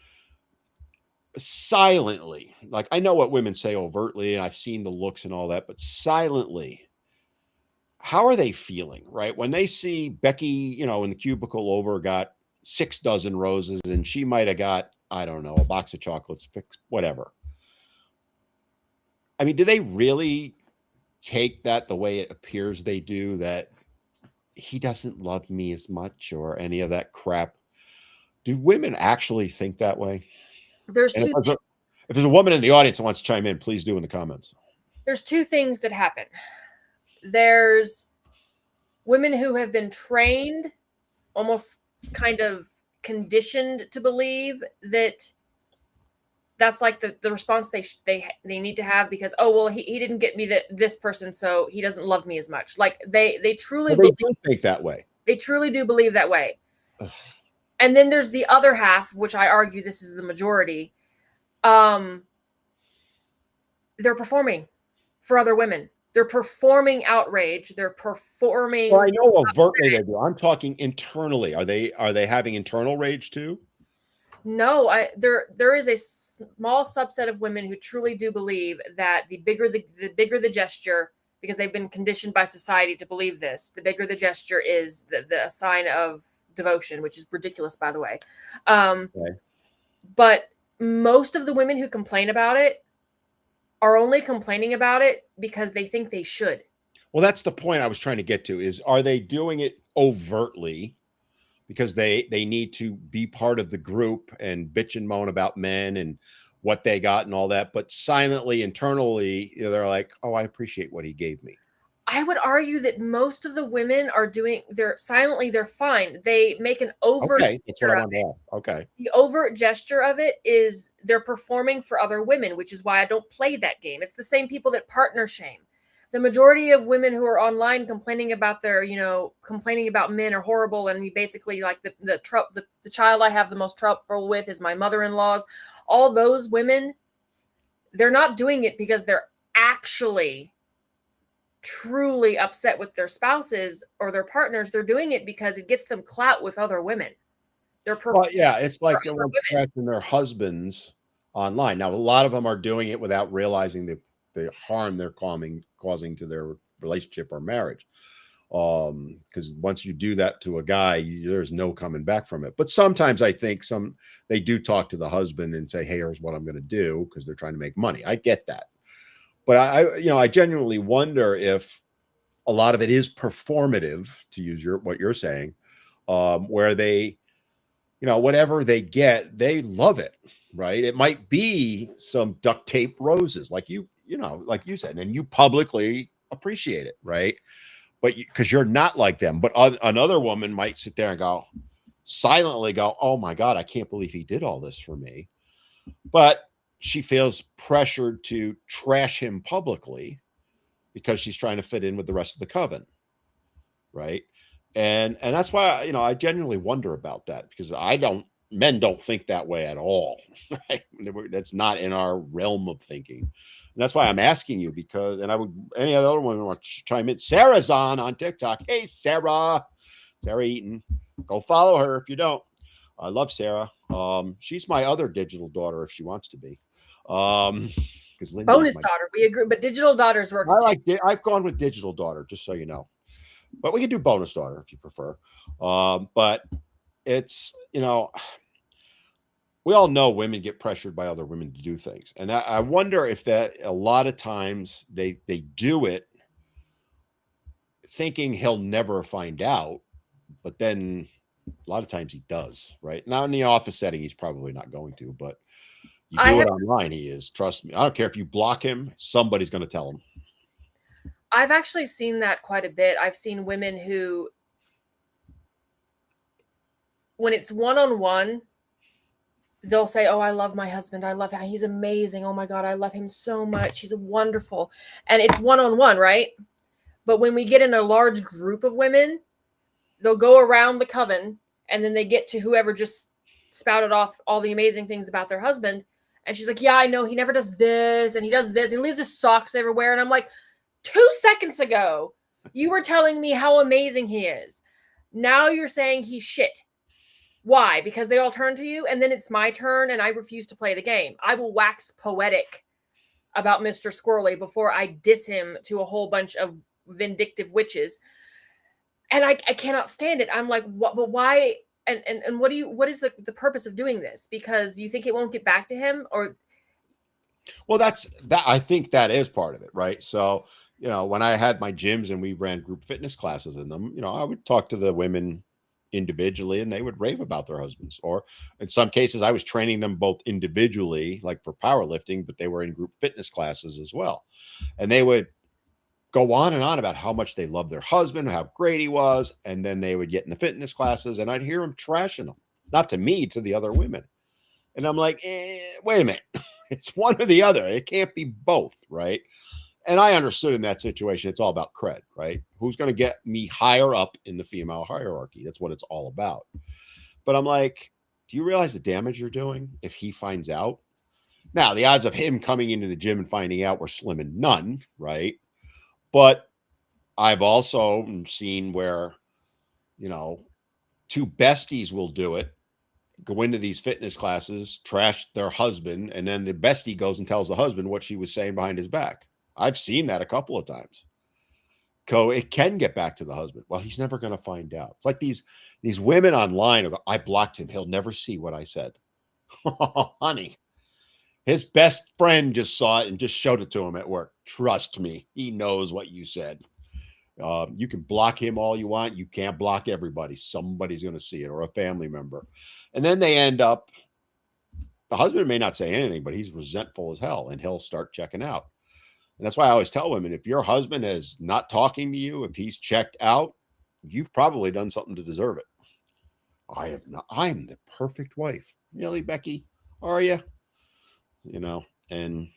Silently, like I know what women say overtly, and I've seen the looks and all that, but silently, how are they feeling, right? When they see Becky, in the cubicle over got 6 dozen roses, and she might have got, I don't know, a box of chocolates, whatever. I mean, do they really take that the way it appears they do, that he doesn't love me as much or any of that crap? Do women actually think that way? There's two things. If there's a woman in the audience that wants to chime in, please do in the comments. There's two things that happen. There's women who have been trained, almost kind of conditioned to believe that that's like the response they need to have, because, oh, well, he didn't get me this person, so he doesn't love me as much. Like they truly do think that way. They truly do believe that way. And then there's the other half, which I argue this is the majority. They're performing for other women. They're performing outrage. They're performing. Well, I know overtly they do. I'm talking internally. Are they having internal rage too? No, there is a small subset of women who truly do believe that the bigger the gesture, because they've been conditioned by society to believe this, the bigger the gesture is the sign of devotion, which is ridiculous, by the way. Okay. But most of the women who complain about it are only complaining about it because they think they should. Well, that's the point I was trying to get to, is are they doing it overtly because they need to be part of the group and bitch and moan about men and what they got and all that, but silently, internally, they're like, oh, I appreciate what he gave me. I would argue that most of the women are doing, they're silently, they're fine. They make an overt Okay, that's what I gesture of wanted it. to ask. Okay. The overt gesture of it is they're performing for other women, which is why I don't play that game. It's the same people that partner shame. The majority of women who are online complaining about their, complaining about men are horrible, and you basically like the child I have the most trouble with is my mother-in-law's. All those women, they're not doing it because they're actually truly upset with their spouses or their partners. They're doing it because it gets them clout with other women. They're Well, performing yeah, it's for like other they're women. trashing their husbands online. Now, a lot of them are doing it without realizing the harm they're causing to their relationship or marriage. Because once you do that to a guy, there's no coming back from it. But sometimes I think they do talk to the husband and say, "Hey, here's what I'm going to do," because they're trying to make money. I get that, but I genuinely wonder if a lot of it is performative, to use what you're saying, where they, whatever they get, they love it, right? It might be some duct tape roses, like you said, and you publicly appreciate it, right? But because you're not like them. But another woman might sit there and silently go, "Oh my God, I can't believe he did all this for me." But she feels pressured to trash him publicly because she's trying to fit in with the rest of the coven, right? And that's why I genuinely wonder about that, because men don't think that way at all, right? That's not in our realm of thinking. And that's why I'm asking you, because, and I would, any other one want to chime in. Sarah's on TikTok. Hey, Sarah Eaton, go follow her if you don't. I love Sarah. She's my other digital daughter if she wants to be. Because Lindsay's Bonus my, daughter, we agree, but digital daughters works too. I've gone with digital daughter, just so you know, but we can do bonus daughter if you prefer. But it's, we all know women get pressured by other women to do things. And I wonder if that a lot of times they do it thinking he'll never find out, but then a lot of times he does, right? Now in the office setting, he's probably not going to, but you I do it have online, he is. Trust me. I don't care if you block him, somebody's going to tell him. I've actually seen that quite a bit. I've seen women who, when it's one-on-one, they'll say, "Oh, I love my husband. I love him. He's amazing. Oh my God, I love him so much. He's wonderful." And it's one-on-one, right? But when we get in a large group of women, they'll go around the coven and then they get to whoever just spouted off all the amazing things about their husband. And she's like, "Yeah, I know. He never does this and he does this. And he leaves his socks everywhere." And I'm like, 2 seconds ago, you were telling me how amazing he is. Now you're saying he's shit. Why? Because they all turn to you, and then it's my turn, and I refuse to play the game. I will wax poetic about Mr. Squirrely before I diss him to a whole bunch of vindictive witches. And I cannot stand it. I'm like, what? But why? And what is the purpose of doing this? Because you think it won't get back to him, or Well, I think that is part of it, right? So, when I had my gyms and we ran group fitness classes in them, I would talk to the women individually and they would rave about their husbands. Or in some cases, I was training them both individually, like for powerlifting, but they were in group fitness classes as well. And they would go on and on about how much they loved their husband, how great he was. And then they would get in the fitness classes and I'd hear them trashing them, not to me, to the other women. And I'm like, wait a minute. It's one or the other. It can't be both, right? And I understood in that situation, it's all about cred, right? Who's going to get me higher up in the female hierarchy? That's what it's all about. But I'm like, do you realize the damage you're doing if he finds out? Now, the odds of him coming into the gym and finding out were slim and none, right? But I've also seen where, you know, two besties will do it, go into these fitness classes, trash their husband, and then the bestie goes and tells the husband what she was saying behind his back. I've seen that a couple of times. It can get back to the husband. Well, he's never going to find out. It's like these women online go, I blocked him. He'll never see what I said. Oh, honey, his best friend just saw it and just showed it to him at work. Trust me, he knows what you said. You can block him all you want. You can't block everybody. Somebody's going to see it, or a family member. And then they end up, the husband may not say anything, but he's resentful as hell and he'll start checking out. And that's why I always tell women, if your husband is not talking to you, if he's checked out, you've probably done something to deserve it. I have not. I'm the perfect wife. Really, Becky? Are you? And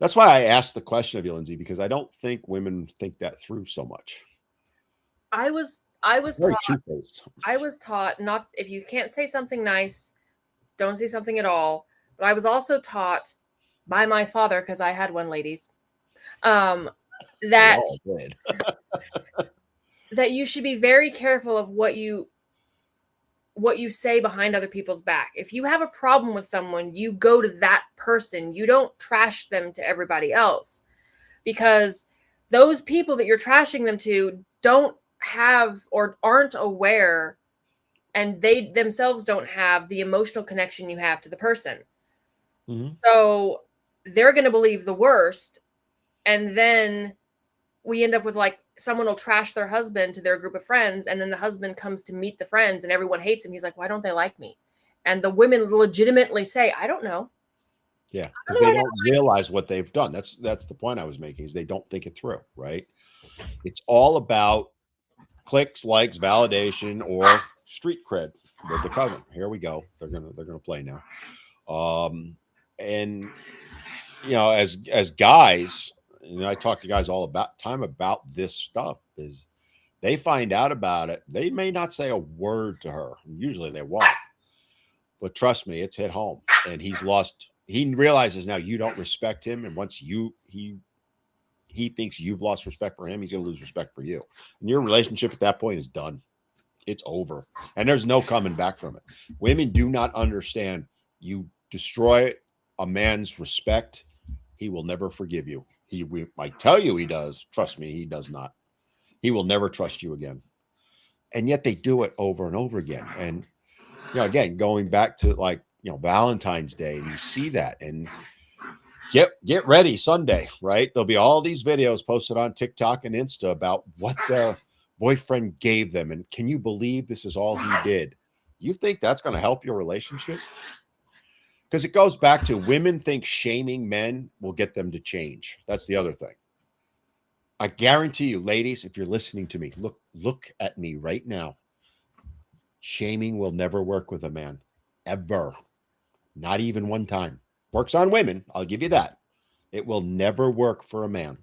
that's why I asked the question of you, Lindsay, because I don't think women think that through so much. I was Very taught two-faced. I was taught not, if you can't say something nice, don't say something at all. But I was also taught by my father, because I had one, ladies, They that all did. that you should be very careful of what you say behind other people's back. If you have a problem with someone, you go to that person. You don't trash them to everybody else, because those people that you're trashing them to don't have or aren't aware, and they themselves don't have the emotional connection you have to the person. Mm-hmm. So they're going to believe the worst. And then we end up with, like, someone will trash their husband to their group of friends, and then the husband comes to meet the friends and everyone hates him. He's like, why don't they like me? And the women legitimately say, I don't know. Yeah, because they don't realize what they've done. That's the point I was making, is they don't think it through, right? It's all about clicks, likes, validation, or street cred with the coven. Here we go. They're gonna play now. And as guys, I talk to guys all about this stuff. Is they find out about it, they may not say a word to her. Usually they won't. But trust me, it's hit home. And he realizes now you don't respect him. And once he thinks you've lost respect for him, he's going to lose respect for you. And your relationship at that point is done. It's over. And there's no coming back from it. Women do not understand. You destroy a man's respect, he will never forgive you. He might tell you he does. Trust me, he does not. He will never trust you again. And yet they do it over and over again. And, again, going back to Valentine's Day, and you see that, and get ready Sunday, right? There'll be all these videos posted on TikTok and Insta about what their boyfriend gave them. And can you believe this is all he did? You think that's going to help your relationship? Because it goes back to women think shaming men will get them to change. That's the other thing. I guarantee you, ladies, if you're listening to me, look at me right now. Shaming will never work with a man, ever. Not even one time. Works on women, I'll give you that. It will never work for a man.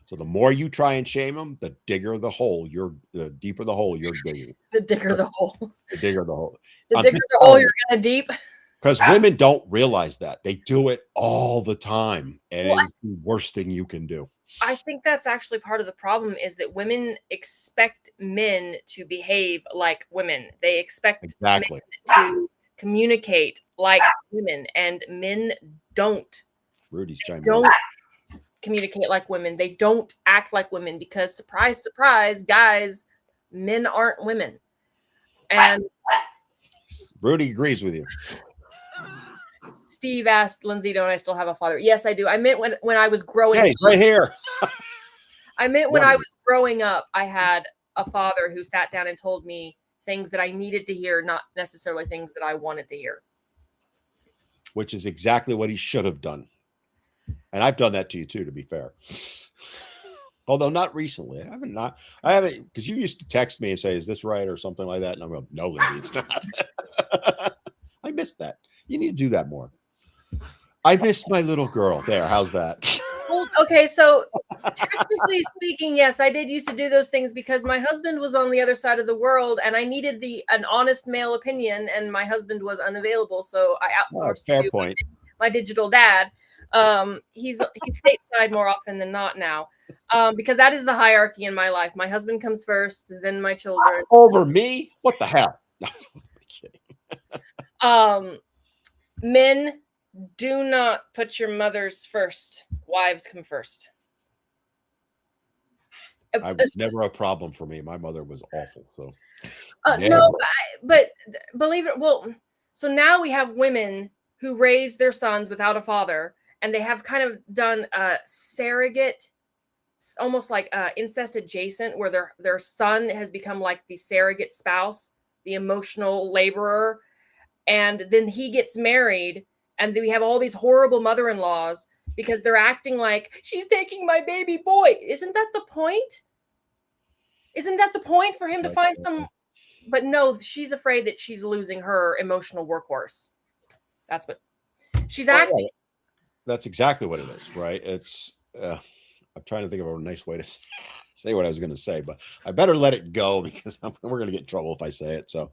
So the more you try and shame him, the deeper the hole you're digging. The digger the hole. The digger the hole. The digger the hole you're gonna deep. Because women don't realize that. They do it all the time. And it's the worst thing you can do. I think that's actually part of the problem, is that women expect men to behave like women. They expect men to communicate like women, and men don't. Rudy's chiming don't communicate like women. They don't act like women, because surprise, surprise, guys, men aren't women. And Rudy agrees with you. Steve asked, Lindsay, don't I still have a father? Yes, I do. I meant when I was growing up. Hey, right here. I meant when I was growing up, I had a father who sat down and told me things that I needed to hear, not necessarily things that I wanted to hear. Which is exactly what he should have done. And I've done that to you too, to be fair. Although not recently. I haven't, because you used to text me and say, is this right? Or something like that. And I'm going, no, Lindsay, it's not. I missed that. You need to do that more. I missed my little girl. There, how's that? Well, okay, so technically speaking, yes, I did used to do those things because my husband was on the other side of the world, and I needed an honest male opinion, and my husband was unavailable, so I outsourced to my digital dad. He's stateside more often than not now, because that is the hierarchy in my life. My husband comes first, then my children. Over me? What the hell? No, I'm kidding. Men, do not put your mothers first. Wives come first. I was never a problem for me. My mother was awful. So no, but believe it. Well, so now we have women who raise their sons without a father, and they have kind of done a surrogate, almost like incest adjacent, where their son has become like the surrogate spouse, the emotional laborer, and then he gets married. And we have all these horrible mother-in-laws because they're acting like she's taking my baby boy. Isn't that the point? Isn't that the point for him to find some? But no, she's afraid that she's losing her emotional workhorse. That's what she's acting. That's exactly what it is, right? It's I'm trying to think of a nice way to say what I was going to say, but I better let it go because we're going to get in trouble if I say it. So,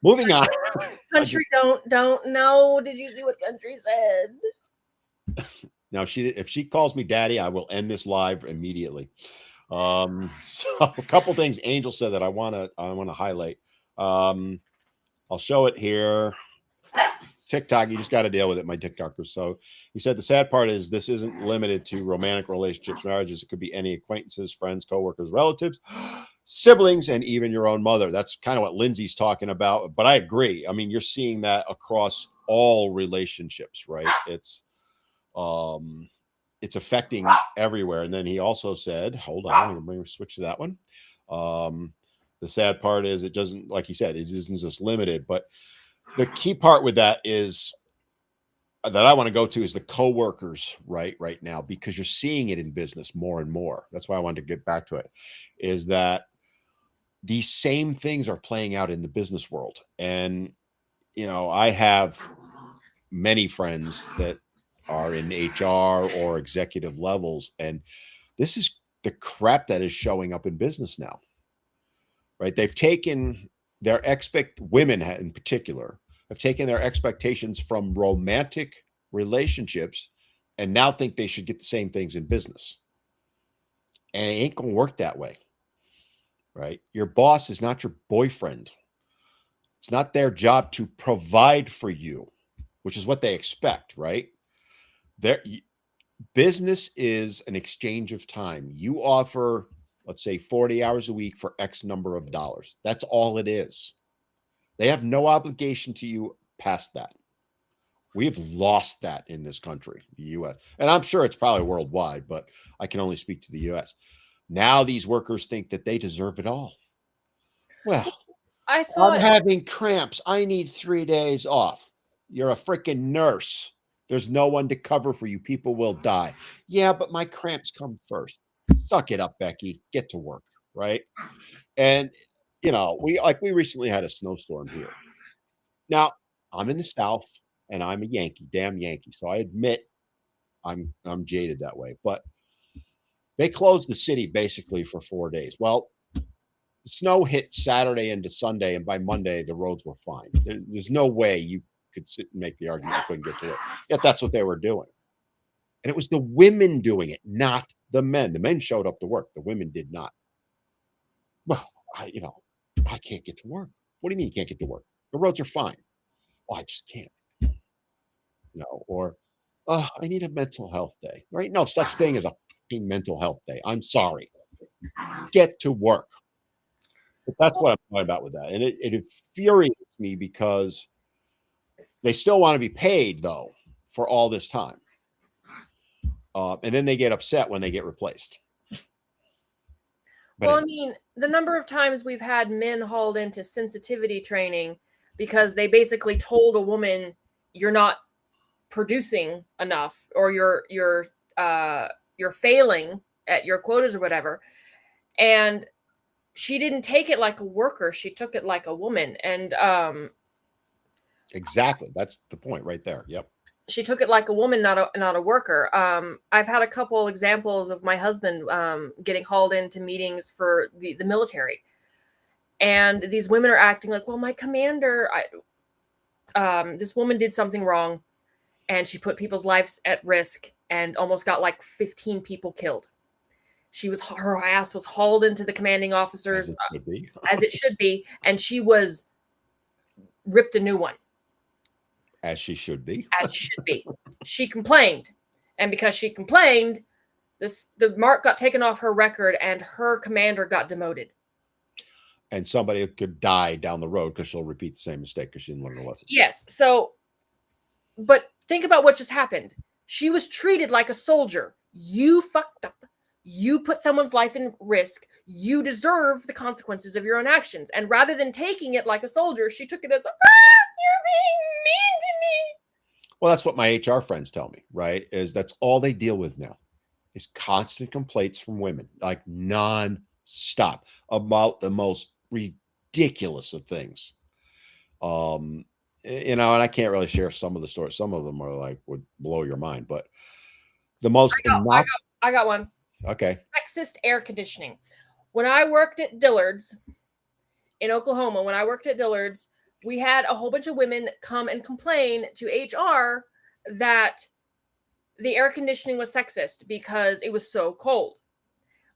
moving on. Country don't know. Did you see what Country said? Now, if she calls me daddy, I will end this live immediately. So a couple things Angel said that I want to highlight. I'll show it here. TikTok, you just got to deal with it, my TikToker. So he said the sad part is this isn't limited to romantic relationships, marriages. It could be any acquaintances, friends, coworkers, relatives, siblings, and even your own mother. That's kind of what Lindsay's talking about. But I agree. I mean, you're seeing that across all relationships, right? It's affecting everywhere. And then he also said, hold on, I'm going to switch to that one. The sad part is it doesn't, like he said, it isn't just limited, but the key part with that is that I want to go to is the coworkers right now, because you're seeing it in business more and more. That's why I wanted to get back to it, is that these same things are playing out in the business world. And, I have many friends that are in HR or executive levels, and this is the crap that is showing up in business now, right? They've taken their women in particular have taken their expectations from romantic relationships and now think they should get the same things in business. And it ain't going to work that way, right? Your boss is not your boyfriend. It's not their job to provide for you, which is what they expect, right? Business is an exchange of time. You offer, let's say, 40 hours a week for X number of dollars. That's all it is. They have no obligation to you past that. We've lost that in this country, the U.S. And I'm sure it's probably worldwide, but I can only speak to the U.S. Now these workers think that they deserve it all. Well, I'm having cramps. I need 3 days off. You're a freaking nurse. There's no one to cover for you. People will die. Yeah, but my cramps come first. Suck it up, Becky. Get to work, right? And we recently had a snowstorm here. Now, I'm in the South and I'm a Yankee, damn Yankee. So I admit I'm jaded that way. But they closed the city basically for 4 days. Well, the snow hit Saturday into Sunday, and by Monday the roads were fine. There's no way you could sit and make the argument you couldn't get to it. Yet that's what they were doing. And it was the women doing it, not the men. The men showed up to work. The women did not. Well, I can't get to work. What do you mean you can't get to work? The roads are fine. Well, I just can't. Or I need a mental health day. Right? No such thing as a fucking mental health day. I'm sorry. Get to work. But that's what I'm talking about with that. And it infuriates me because they still want to be paid, though, for all this time. And then they get upset when they get replaced. Well, I mean, the number of times we've had men hauled into sensitivity training because they basically told a woman, you're not producing enough, or you're failing at your quotas or whatever. And she didn't take it like a worker. She took it like a woman. And exactly. That's the point right there. Yep. She took it like a woman, not a worker. I've had a couple examples of my husband getting hauled into meetings for the military. And these women are acting like, well, my commander, this woman did something wrong, and she put people's lives at risk and almost got like 15 people killed. Her ass was hauled into the commanding officers as it should be, and she was ripped a new one. As she should be. As she should be. She complained. And because she complained, the mark got taken off her record and her commander got demoted. And somebody could die down the road because she'll repeat the same mistake because she didn't learn the lesson. Yes. So, but think about what just happened. She was treated like a soldier. You fucked up. You put someone's life in risk. You deserve the consequences of your own actions. And rather than taking it like a soldier, she took it as, you're being mean to me. Well, that's what my HR friends tell me, right? Is that's all they deal with now is constant complaints from women, like non-stop about the most ridiculous of things. Um, and I can't really share some of the stories. Some of them are like would blow your mind, but the most I got one. okay. Sexist air conditioning. When I worked at Dillard's in Oklahoma, we had a whole bunch of women come and complain to HR that the air conditioning was sexist because it was so cold.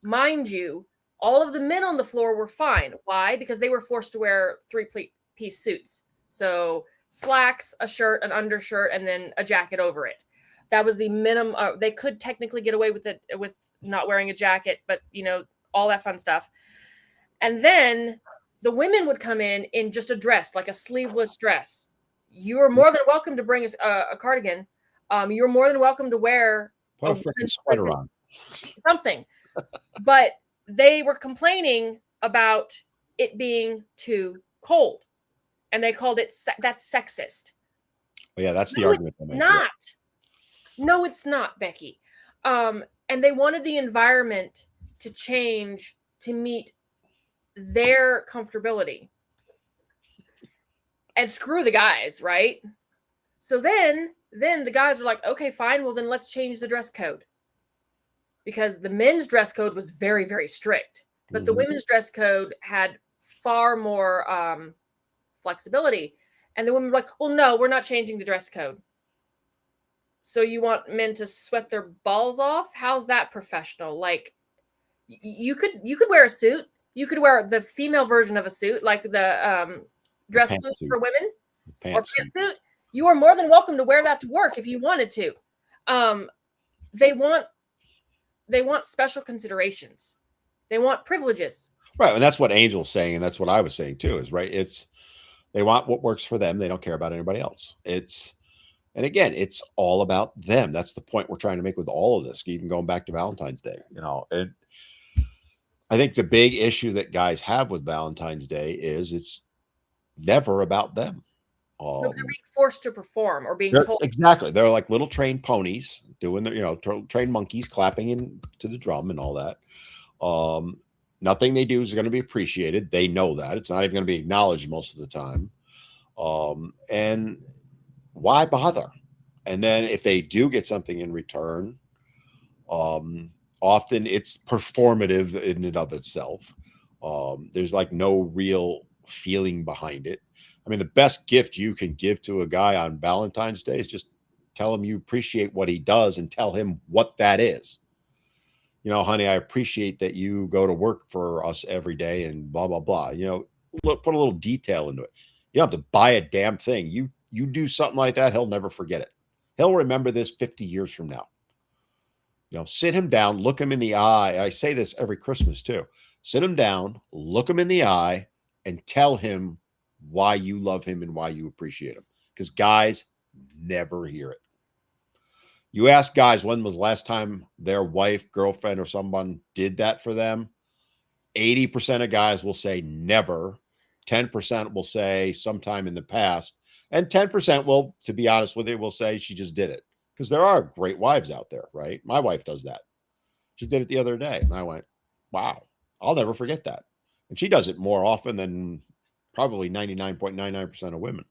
Mind you, all of the men on the floor were fine. Why? Because they were forced to wear three-piece suits. So slacks, a shirt, an undershirt, and then a jacket over it. That was the minimum. They could technically get away with it with not wearing a jacket, but all that fun stuff. And then the women would come in just a dress, like a sleeveless dress. You are more than welcome to bring a cardigan. You're more than welcome to wear Put a freaking sweater on. Something. But they were complaining about it being too cold. And they called it, that's sexist. Well, yeah, that's the argument. It's not. No, it's not, Becky. And they wanted the environment to change to meet their comfortability. And screw the guys, right? So then the guys were like, okay, fine. Well, then let's change the dress code. Because the men's dress code was very, very strict. But the women's dress code had far more flexibility. And the women were like, well, no, we're not changing the dress code. So you want men to sweat their balls off? How's that professional? Like, you could wear a suit. You could wear the female version of a suit, like the dress suit for women or pantsuit. You are more than welcome to wear that to work if you wanted to. They want special considerations. They want privileges. Right. And that's what Angel's saying. And that's what I was saying too, is right. They want what works for them. They don't care about anybody else. And again, it's all about them. That's the point we're trying to make with all of this, even going back to Valentine's Day. And I think the big issue that guys have with Valentine's Day is it's never about them. They're being forced to perform or being told. Exactly. They're like little trained ponies doing the, trained monkeys clapping into the drum and all that. Nothing they do is going to be appreciated. They know that. It's not even going to be acknowledged most of the time. And why bother? And then if they do get something in return, often it's performative in and of itself. There's like no real feeling behind it. I mean, the best gift you can give to a guy on Valentine's Day is just tell him you appreciate what he does and tell him what that is. Honey, I appreciate that you go to work for us every day and blah, blah, blah. Put a little detail into it. You don't have to buy a damn thing. You do something like that, he'll never forget it. He'll remember this 50 years from now. Sit him down, look him in the eye. I say this every Christmas too. Sit him down, look him in the eye, and tell him why you love him and why you appreciate him. Because guys never hear it. You ask guys when was the last time their wife, girlfriend, or someone did that for them, 80% of guys will say never. 10% will say sometime in the past. And 10% will, to be honest with you, will say she just did it. Because there are great wives out there, right? My wife does that. She did it the other day. And I went, wow, I'll never forget that. And she does it more often than probably 99.99% of women.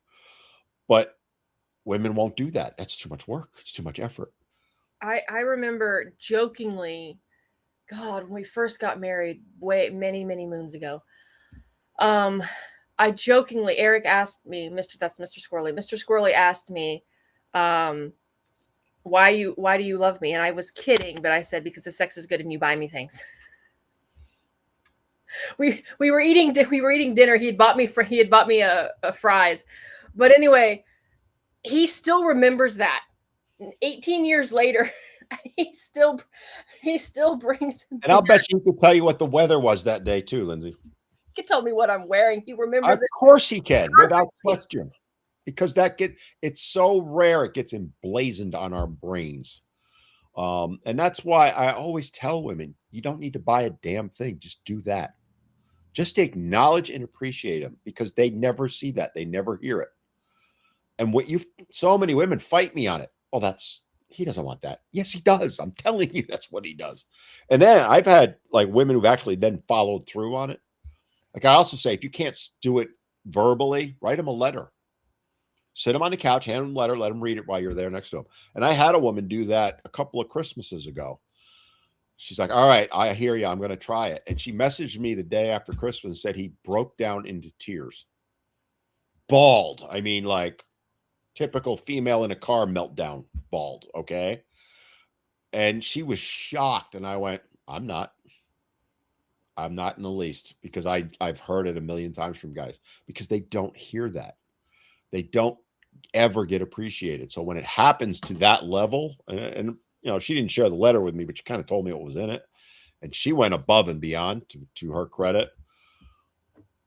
But women won't do that. That's too much work. It's too much effort. I remember jokingly, God, when we first got married many, many moons ago, I jokingly, Eric asked me, that's Mr. Squirrely. Mr. Squirrely asked me, why do you love me? And I was kidding, but I said, because the sex is good and you buy me things. we were eating dinner. He had bought me a fries, but anyway, he still remembers that. 18 years later, he still brings. And I'll bet you could tell you what the weather was that day too, Lindsay. He can tell me what I'm wearing. He remembers it. Of course he can, without question. Because it's so rare, it gets emblazoned on our brains. And that's why I always tell women, you don't need to buy a damn thing. Just do that. Just acknowledge and appreciate them, because they never see that. They never hear it. And so many women fight me on it. Oh, he doesn't want that. Yes, he does. I'm telling you, that's what he does. And then I've had like women who've actually then followed through on it. Like I also say, if you can't do it verbally, write him a letter. Sit him on the couch, hand him a letter, let him read it while you're there next to him. And I had a woman do that a couple of Christmases ago. She's like, all right, I hear you. I'm going to try it. And she messaged me the day after Christmas and said he broke down into tears. Bawled. I mean, like typical female in a car meltdown, bawled. Okay. And she was shocked. And I went, I'm not in the least, because I've heard it a million times from guys, because they don't hear that. They don't ever get appreciated. So when it happens to that level, and she didn't share the letter with me, but she kind of told me what was in it. And she went above and beyond, to her credit.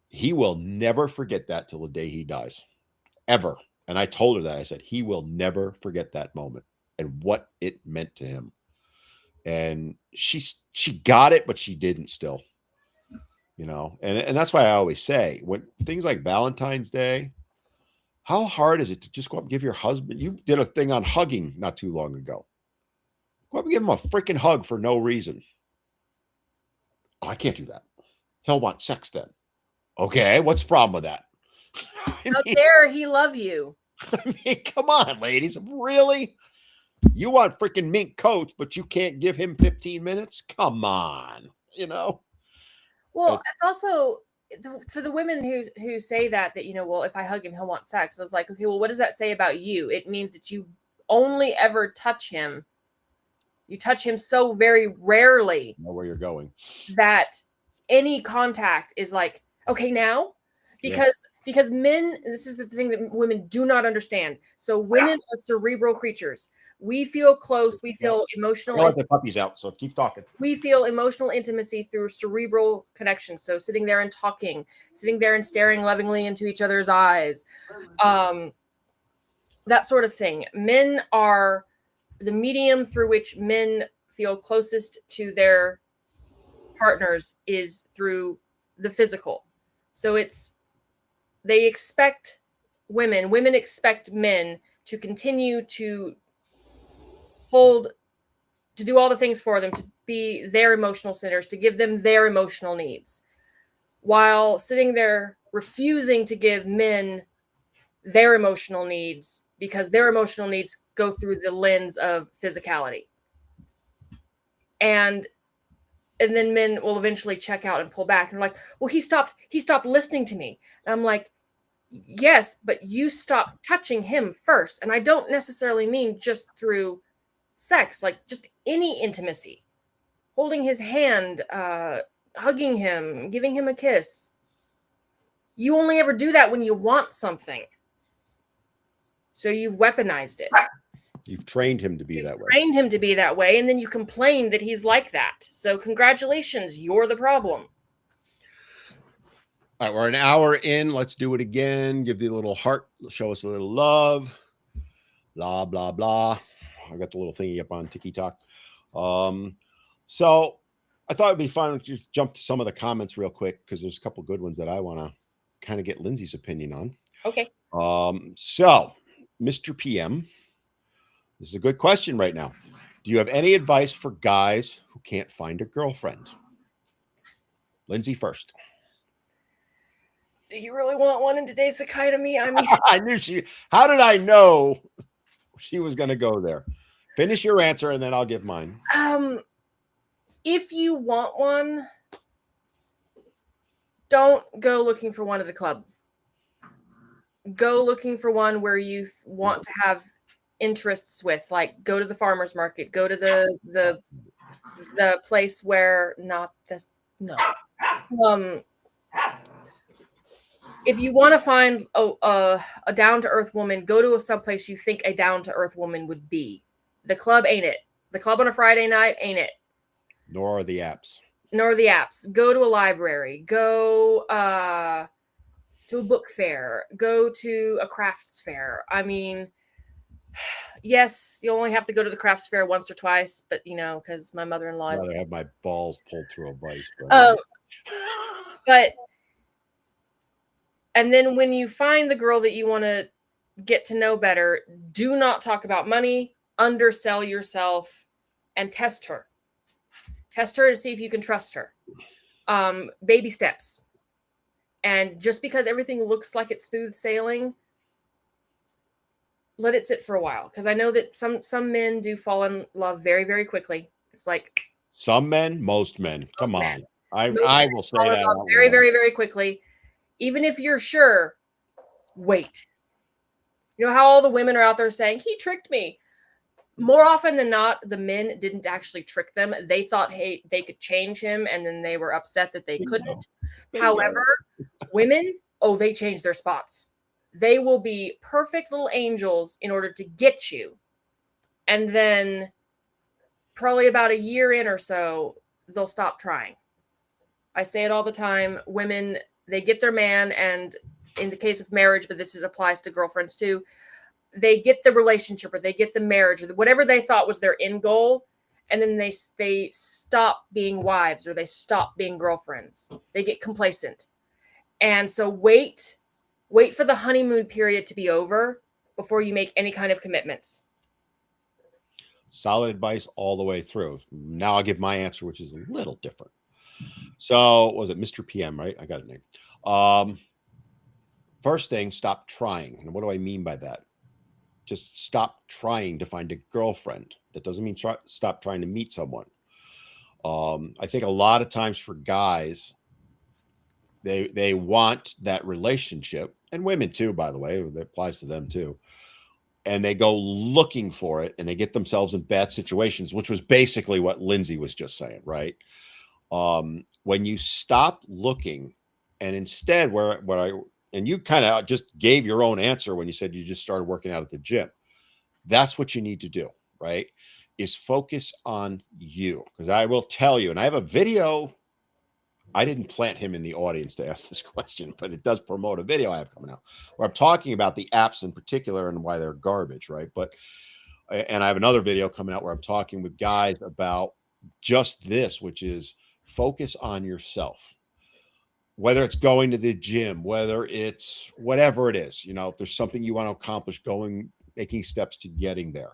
He will never forget that till the day he dies, ever. And I told her that. I said, he will never forget that moment and what it meant to him. And she got it, but she didn't still, and that's why I always say, when things like Valentine's Day, how hard is it to just go up and give your husband? You did a thing on hugging not too long ago. Go up and give him a freaking hug for no reason. Oh, I can't do that. He'll want sex then. Okay, what's the problem with that? How dare he love you? I mean, come on, ladies. Really? You want freaking mink coats, but you can't give him 15 minutes? Come on. Well, it's also for the women who say that, well, if I hug him, he'll want sex. I was like, okay, well, what does that say about you? It means that you only ever touch him. You touch him so very rarely. Know where you're going. That any contact is like, okay, now? Because men, this is the thing that women do not understand. So women are cerebral creatures. We feel close. We feel emotional. I'll let the puppies out, so keep talking. We feel emotional intimacy through cerebral connection. So sitting there and talking, sitting there and staring lovingly into each other's eyes, that sort of thing. Men are the medium through which men feel closest to their partners is through the physical. So they expect women expect men to continue to do all the things for them, to be their emotional centers, to give them their emotional needs, while sitting there refusing to give men their emotional needs, because their emotional needs go through the lens of physicality. And then men will eventually check out and pull back and like, well, he stopped listening to me. And I'm like, yes, but you stopped touching him first. And I don't necessarily mean just through sex, like just any intimacy, holding his hand, hugging him, giving him a kiss. You only ever do that when you want something. So you've weaponized it. You've trained him to be that way. Trained him to be that way, and then you complain that he's like that. So congratulations, you're the problem. All right, we're an hour in. Let's do it again. Give the little heart. Show us a little love. Blah, blah, blah. I got the little thingy up on TikTok. So I thought it'd be fun to just jump to some of the comments real quick, because there's a couple good ones that I want to kind of get Lindsay's opinion on. Okay. So Mr. PM, this is a good question right now. Do you have any advice for guys who can't find a girlfriend? Lindsay first. Do you really want one in today's Academy? I mean, I knew how did I know she was going to go there? Finish your answer and then I'll give mine. If you want one, don't go looking for one at a club. Go looking for one where you want to have interests with, like go to the farmer's market, go to the place where if you want to find a down-to-earth woman, go to someplace you think a down-to-earth woman would be. The club ain't it. The club on a Friday night ain't it. Nor are the apps. Go to a library. Go to a book fair. Go to a crafts fair. I mean, yes, you only have to go to the crafts fair once or twice, but because my mother-in-law is. I'd rather have my balls pulled through a vice. But and then when you find the girl that you want to get to know better. Do not talk about money, undersell yourself, and test her. Test her to see if you can trust her. Baby steps. And just because everything looks like it's smooth sailing, let it sit for a while. Because I know that some men do fall in love very, very quickly. It's like some men, most men. Come on. men. I will say that out very, loud. very, very quickly. Even if you're sure, wait. You know how all the women are out there saying, he tricked me. More often than not, the men didn't actually trick them. They thought, hey, they could change him, and then they were upset that they couldn't. However, women, they change their spots. They will be perfect little angels in order to get you. And then probably about a year in or so, they'll stop trying. I say it all the time. Women, they get their man, and in the case of marriage, but this applies to girlfriends too, they get the relationship or they get the marriage or whatever they thought was their end goal, and then they stop being wives or they stop being girlfriends. They get complacent. And so wait for the honeymoon period to be over before you make any kind of commitments. Solid advice all the way through. Now I'll give my answer, which is a little different. So was it Mr. PM, right? I got a name. First thing, stop trying. And what do I mean by that? Just stop trying to find a girlfriend. That doesn't mean stop trying to meet someone. I think a lot of times for guys, they want that relationship, and women too, by the way, that applies to them too. And they go looking for it, and they get themselves in bad situations, which was basically what Lindsay was just saying, right? When you stop looking, and instead, and you kind of just gave your own answer when you said you just started working out at the gym. That's what you need to do, right? Is focus on you. Because I will tell you, and I have a video. I didn't plant him in the audience to ask this question, but it does promote a video I have coming out where I'm talking about the apps in particular and why they're garbage, right? And I have another video coming out where I'm talking with guys about just this, which is focus on yourself. Whether it's going to the gym, whether it's whatever it is, if there's something you want to accomplish, making steps to getting there.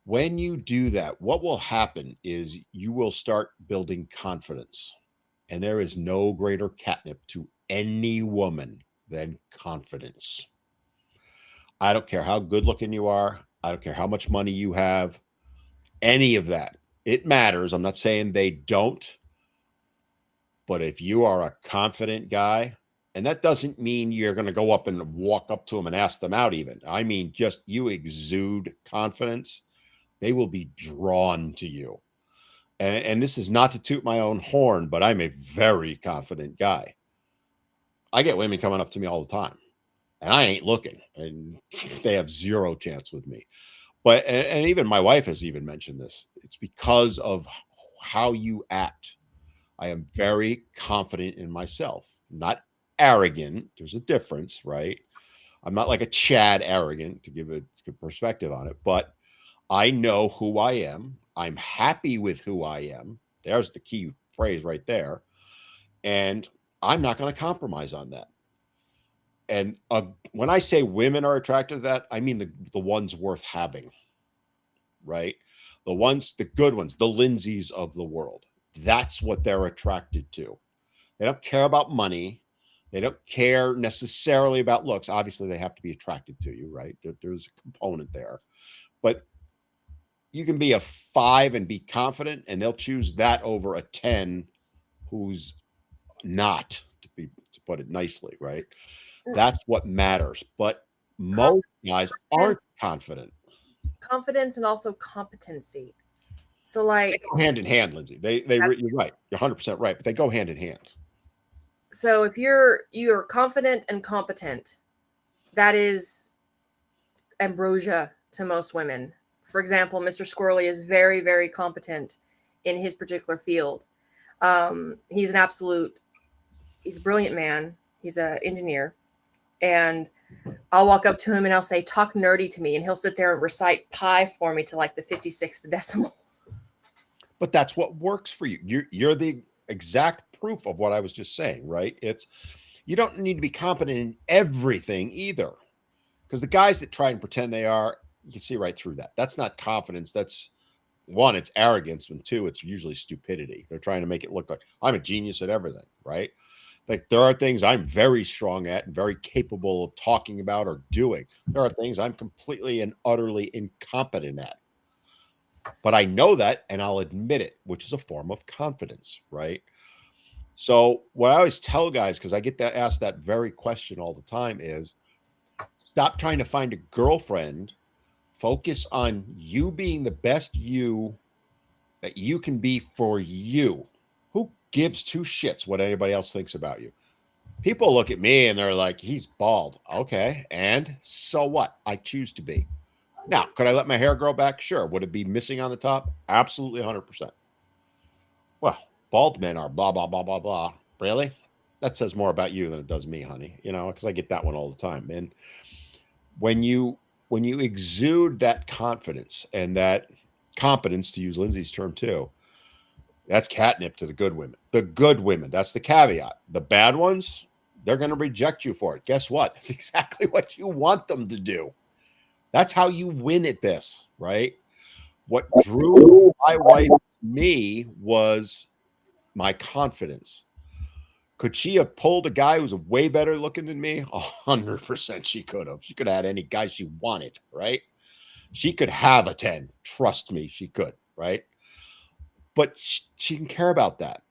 When you do that, what will happen is you will start building confidence. And there is no greater catnip to any woman than confidence. I don't care how good looking you are. I don't care how much money you have. Any of that. It matters. I'm not saying they don't. But if you are a confident guy, and that doesn't mean you're going to go up and walk up to them and ask them out even. I mean, just you exude confidence, they will be drawn to you. And this is not to toot my own horn, but I'm a very confident guy. I get women coming up to me all the time, and I ain't looking, and they have zero chance with me. But, and even my wife has even mentioned this. It's because of how you act. I am very confident in myself, not arrogant. There's a difference, right? I'm not like a Chad arrogant, to give a good perspective on it, but I know who I am. I'm happy with who I am. There's the key phrase right there. And I'm not going to compromise on that. And when I say women are attracted to that, I mean the ones worth having, right? The good ones, the Lindsays of the world. That's what they're attracted to. They don't care about money. They don't care necessarily about looks. Obviously, they have to be attracted to you, right? There's a component there. But you can be a 5 and be confident, and they'll choose that over a 10 who's not, to put it nicely, right? That's what matters. But most guys aren't confident. Confidence and also competency. So like they go hand in hand, Lindsay. You're right. You're 100% right, but they go hand in hand. So if you're confident and competent, that is ambrosia to most women. For example, Mr. Squirrel is very, very competent in his particular field. He's a brilliant man. He's an engineer. And I'll walk up to him and I'll say, talk nerdy to me. And he'll sit there and recite pi for me to like the 56th decimal. But that's what works for you. You're the exact proof of what I was just saying, right? You don't need to be competent in everything either. Because the guys that try and pretend they are, you can see right through that. That's not confidence. That's one, it's arrogance. And two, it's usually stupidity. They're trying to make it look like I'm a genius at everything, right? Like there are things I'm very strong at and very capable of talking about or doing. There are things I'm completely and utterly incompetent at. But I know that and I'll admit it, which is a form of confidence, right? So what I always tell guys, because I get that asked that very question all the time, is stop trying to find a girlfriend. Focus on you being the best you that you can be for you. Who gives two shits what anybody else thinks about you? People look at me and they're like, he's bald. Okay. And so what? I choose to be. Now, could I let my hair grow back? Sure. Would it be missing on the top? Absolutely 100%. Well, bald men are blah, blah, blah, blah, blah. Really? That says more about you than it does me, honey, because I get that one all the time. And when you exude that confidence and that competence, to use Lindsay's term too, that's catnip to the good women. The good women, that's the caveat. The bad ones, they're going to reject you for it. Guess what? That's exactly what you want them to do. That's how you win at this, right? What drew my wife to me was my confidence. Could she have pulled a guy who's way better looking than me? 100% she could have. She could have had any guy she wanted, right? She could have a 10. Trust me, she could, right? But she didn't care about that.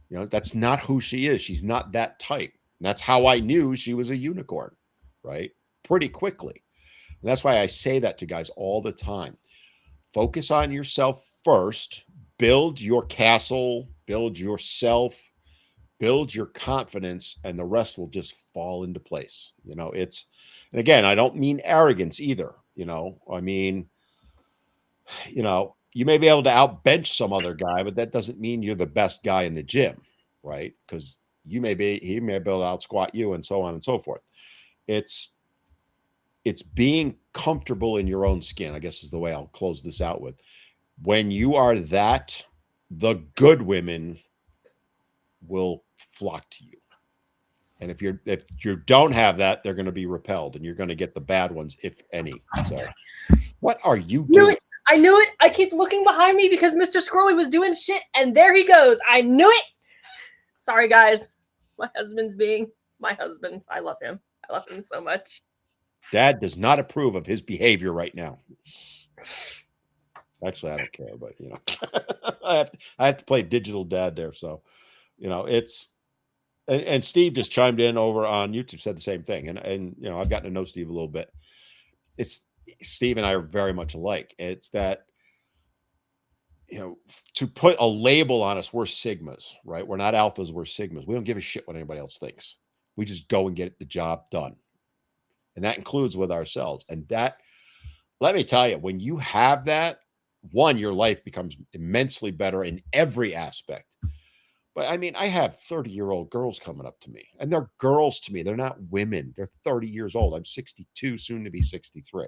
That's not who she is. She's not that type. And that's how I knew she was a unicorn, right? Pretty quickly. And that's why I say that to guys all the time. Focus on yourself first. Build your castle. Build yourself. Build your confidence, and the rest will just fall into place. And again, I don't mean arrogance either. I mean, you may be able to outbench some other guy, but that doesn't mean you're the best guy in the gym, right? Because he may be able to outsquat you and so on and so forth. It's being comfortable in your own skin, I guess is the way I'll close this out with. When you are that, the good women will flock to you. And if you don't have that, they're going to be repelled and you're going to get the bad ones, if any. So what are you doing? I knew it. I keep looking behind me because Mr. Squirrel was doing shit and there he goes. I knew it. Sorry, guys. My husband's being my husband. I love him. I love him so much. Dad does not approve of his behavior right now. Actually, I don't care, but I have to play digital dad there. So, it's, and Steve just chimed in over on YouTube, said the same thing. And I've gotten to know Steve a little bit. It's Steve and I are very much alike. It's that, to put a label on us, we're sigmas, right? We're not alphas, we're sigmas. We don't give a shit what anybody else thinks. We just go and get the job done. And that includes with ourselves. And that, let me tell you, when you have that, one, your life becomes immensely better in every aspect. But I mean, I have 30-year-old girls coming up to me, and they're girls to me. They're not women. They're 30 years old. I'm 62, soon to be 63.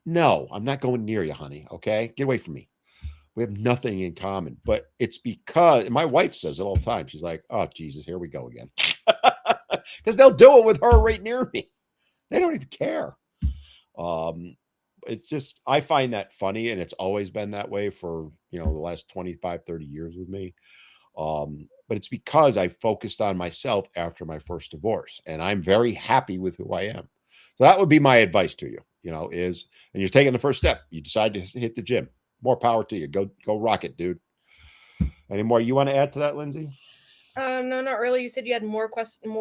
No, I'm not going near you, honey. Okay. Get away from me. We have nothing in common, but it's because, and my wife says it all the time. She's like, oh, Jesus, here we go again. Because they'll do it with her right near me. They don't even care. It's just, I find that funny, and it's always been that way for, the last 25, 30 years with me. But it's because I focused on myself after my first divorce, and I'm very happy with who I am. So that would be my advice to you, and you're taking the first step. You decide to hit the gym. More power to you. Go rock it, dude. Any more you want to add to that, Lindsay? No, not really. You said you had more questions.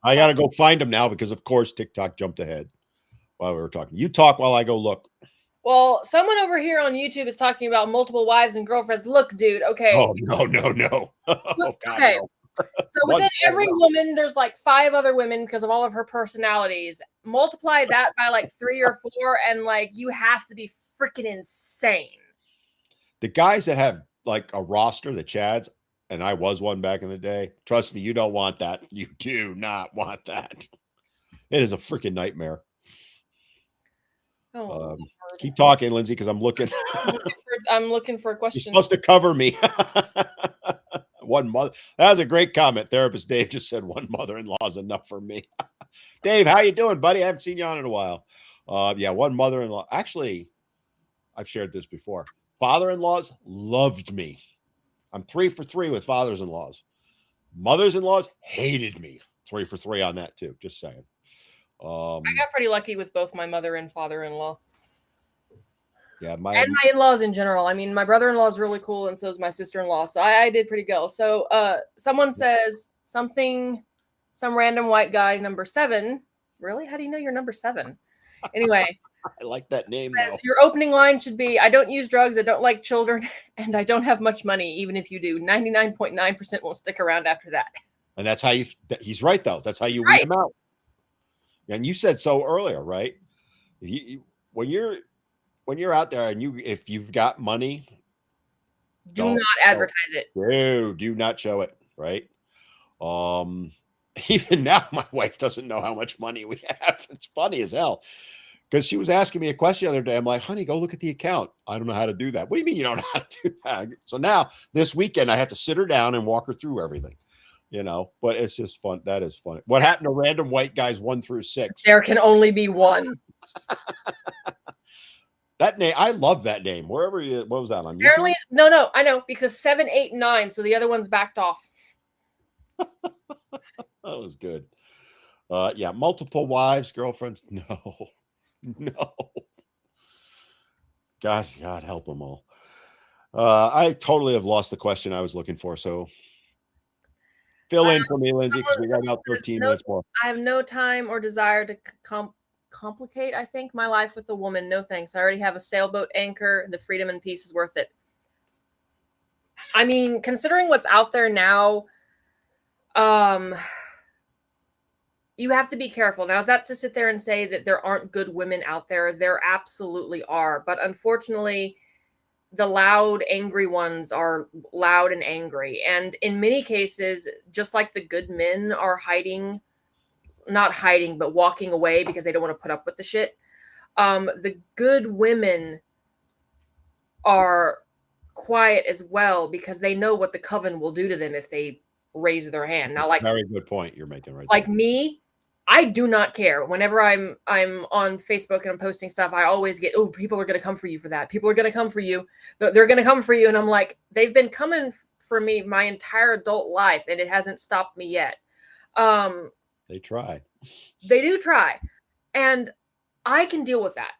I got to go find them now because, of course, TikTok jumped ahead while we were talking. You talk while I go look. Well, someone over here on YouTube is talking about multiple wives and girlfriends. Look, dude. Okay. Oh, no. Oh, God, okay. no. So within every woman, there's like 5 other women because of all of her personalities. Multiply that by like 3 or 4, and like you have to be freaking insane. The guys that have like a roster, the Chads, and I was one back in the day. Trust me, you don't want that. You do not want that. It is a freaking nightmare. Oh, keep talking, Lindsay, because I'm looking. I'm looking for a question. You're supposed to cover me. One mother. That was a great comment. Therapist Dave just said one mother-in-law is enough for me. Dave, how you doing, buddy? I haven't seen you on in a while. Yeah, one mother-in-law. Actually, I've shared this before. Father-in-laws loved me. I'm 3 for 3 with fathers-in-laws. Mothers-in-laws hated me. 3 for 3 on that too. Just saying. I got pretty lucky with both my mother and father-in-law. Yeah, and my in-laws in general. I mean, my brother-in-law is really cool, and so is my sister-in-law. So I did pretty good. So someone says something, some random white guy, number 7. Really? How do you know you're number 7? Anyway. I like that name. Says, your opening line should be, I don't use drugs, I don't like children, and I don't have much money, even if you do. 99.9% won't stick around after that. And that's how you, he's right, though. That's how you weed them out. And you said so earlier, right? When you're out there and if you've got money, do not advertise it. No, do not show it, right? Even now, my wife doesn't know how much money we have. It's funny as hell. Because she was asking me a question the other day. I'm like, honey, go look at the account. I don't know how to do that. What do you mean you don't know how to do that? So now this weekend, I have to sit her down and walk her through everything, but it's just fun. That is funny. What happened to random white guys 1 through 6? There can only be one. That name, I love that name. Wherever what was that on? Apparently, YouTube? No, I know, because 7, 8, 9. So the other one's backed off. That was good. Yeah, multiple wives, girlfriends. No. God help them all. I totally have lost the question I was looking for. So fill in for me, Lindsay, because we got about 13 minutes more. I have no time or desire to complicate, I think, my life with a woman. No thanks. I already have a sailboat anchor. The freedom and peace is worth it. I mean, considering what's out there now, you have to be careful. Now, is that to sit there and say that there aren't good women out there? There absolutely are. But unfortunately, the loud, angry ones are loud and angry. And in many cases, just like the good men are not hiding, but walking away because they don't want to put up with the shit, the good women are quiet as well because they know what the coven will do to them if they raise their hand. Now, like, very good point you're making right like there. Me, I do not care. Whenever I'm on Facebook and I'm posting stuff, I always get, oh, people are going to come for you for that. People are going to come for you. They're going to come for you. And I'm like, they've been coming for me my entire adult life, and it hasn't stopped me yet. They try. They do try. And I can deal with that.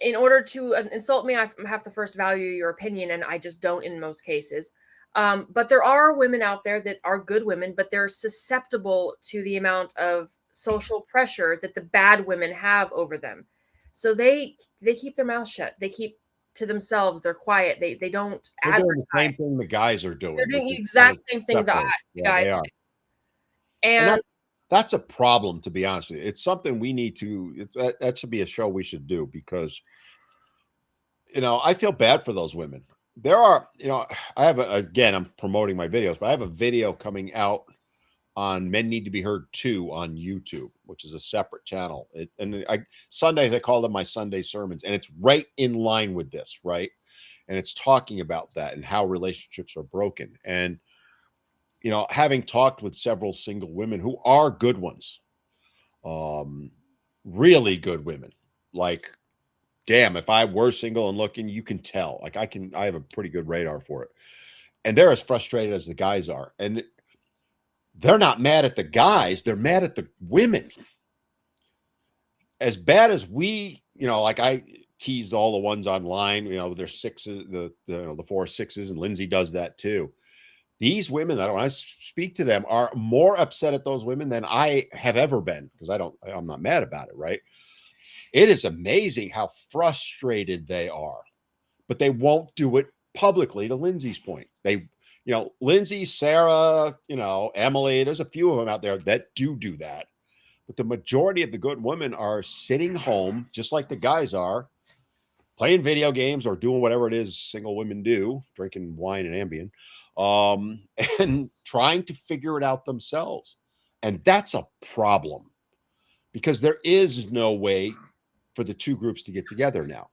In order to insult me, I have to first value your opinion, and I just don't in most cases. But there are women out there that are good women, but they're susceptible to the amount of social pressure that the bad women have over them. So they keep their mouth shut. They keep to themselves. They're quiet. They don't advertise. Doing the same thing the guys are doing. They're doing the exact same thing the guys do. And that's a problem, to be honest with you. It's something we need to, that should be a show we should do, because, I feel bad for those women. There are, I have, again, I'm promoting my videos, but I have a video coming out on Men Need to Be Heard 2 on YouTube, which is a separate channel. Sundays, I call them my Sunday sermons, and it's right in line with this, right? And it's talking about that and how relationships are broken. And, having talked with several single women who are good ones, really good women, like, damn, if I were single and looking, you can tell. Like, I have a pretty good radar for it. And they're as frustrated as the guys are. And they're not mad at the guys. They're mad at the women. As bad as we, like I tease all the ones online, their 6s, the 4 6s, and Lindsay does that too. These women, when I speak to them, are more upset at those women than I have ever been, because I'm not mad about it, right? It is amazing how frustrated they are, but they won't do it publicly, to Lindsay's point. They, Lindsay, Sarah, Emily, there's a few of them out there that do that. But the majority of the good women are sitting home, just like the guys are, playing video games or doing whatever it is single women do, drinking wine and Ambien, and trying to figure it out themselves. And that's a problem, because there is no way for the two groups to get together now.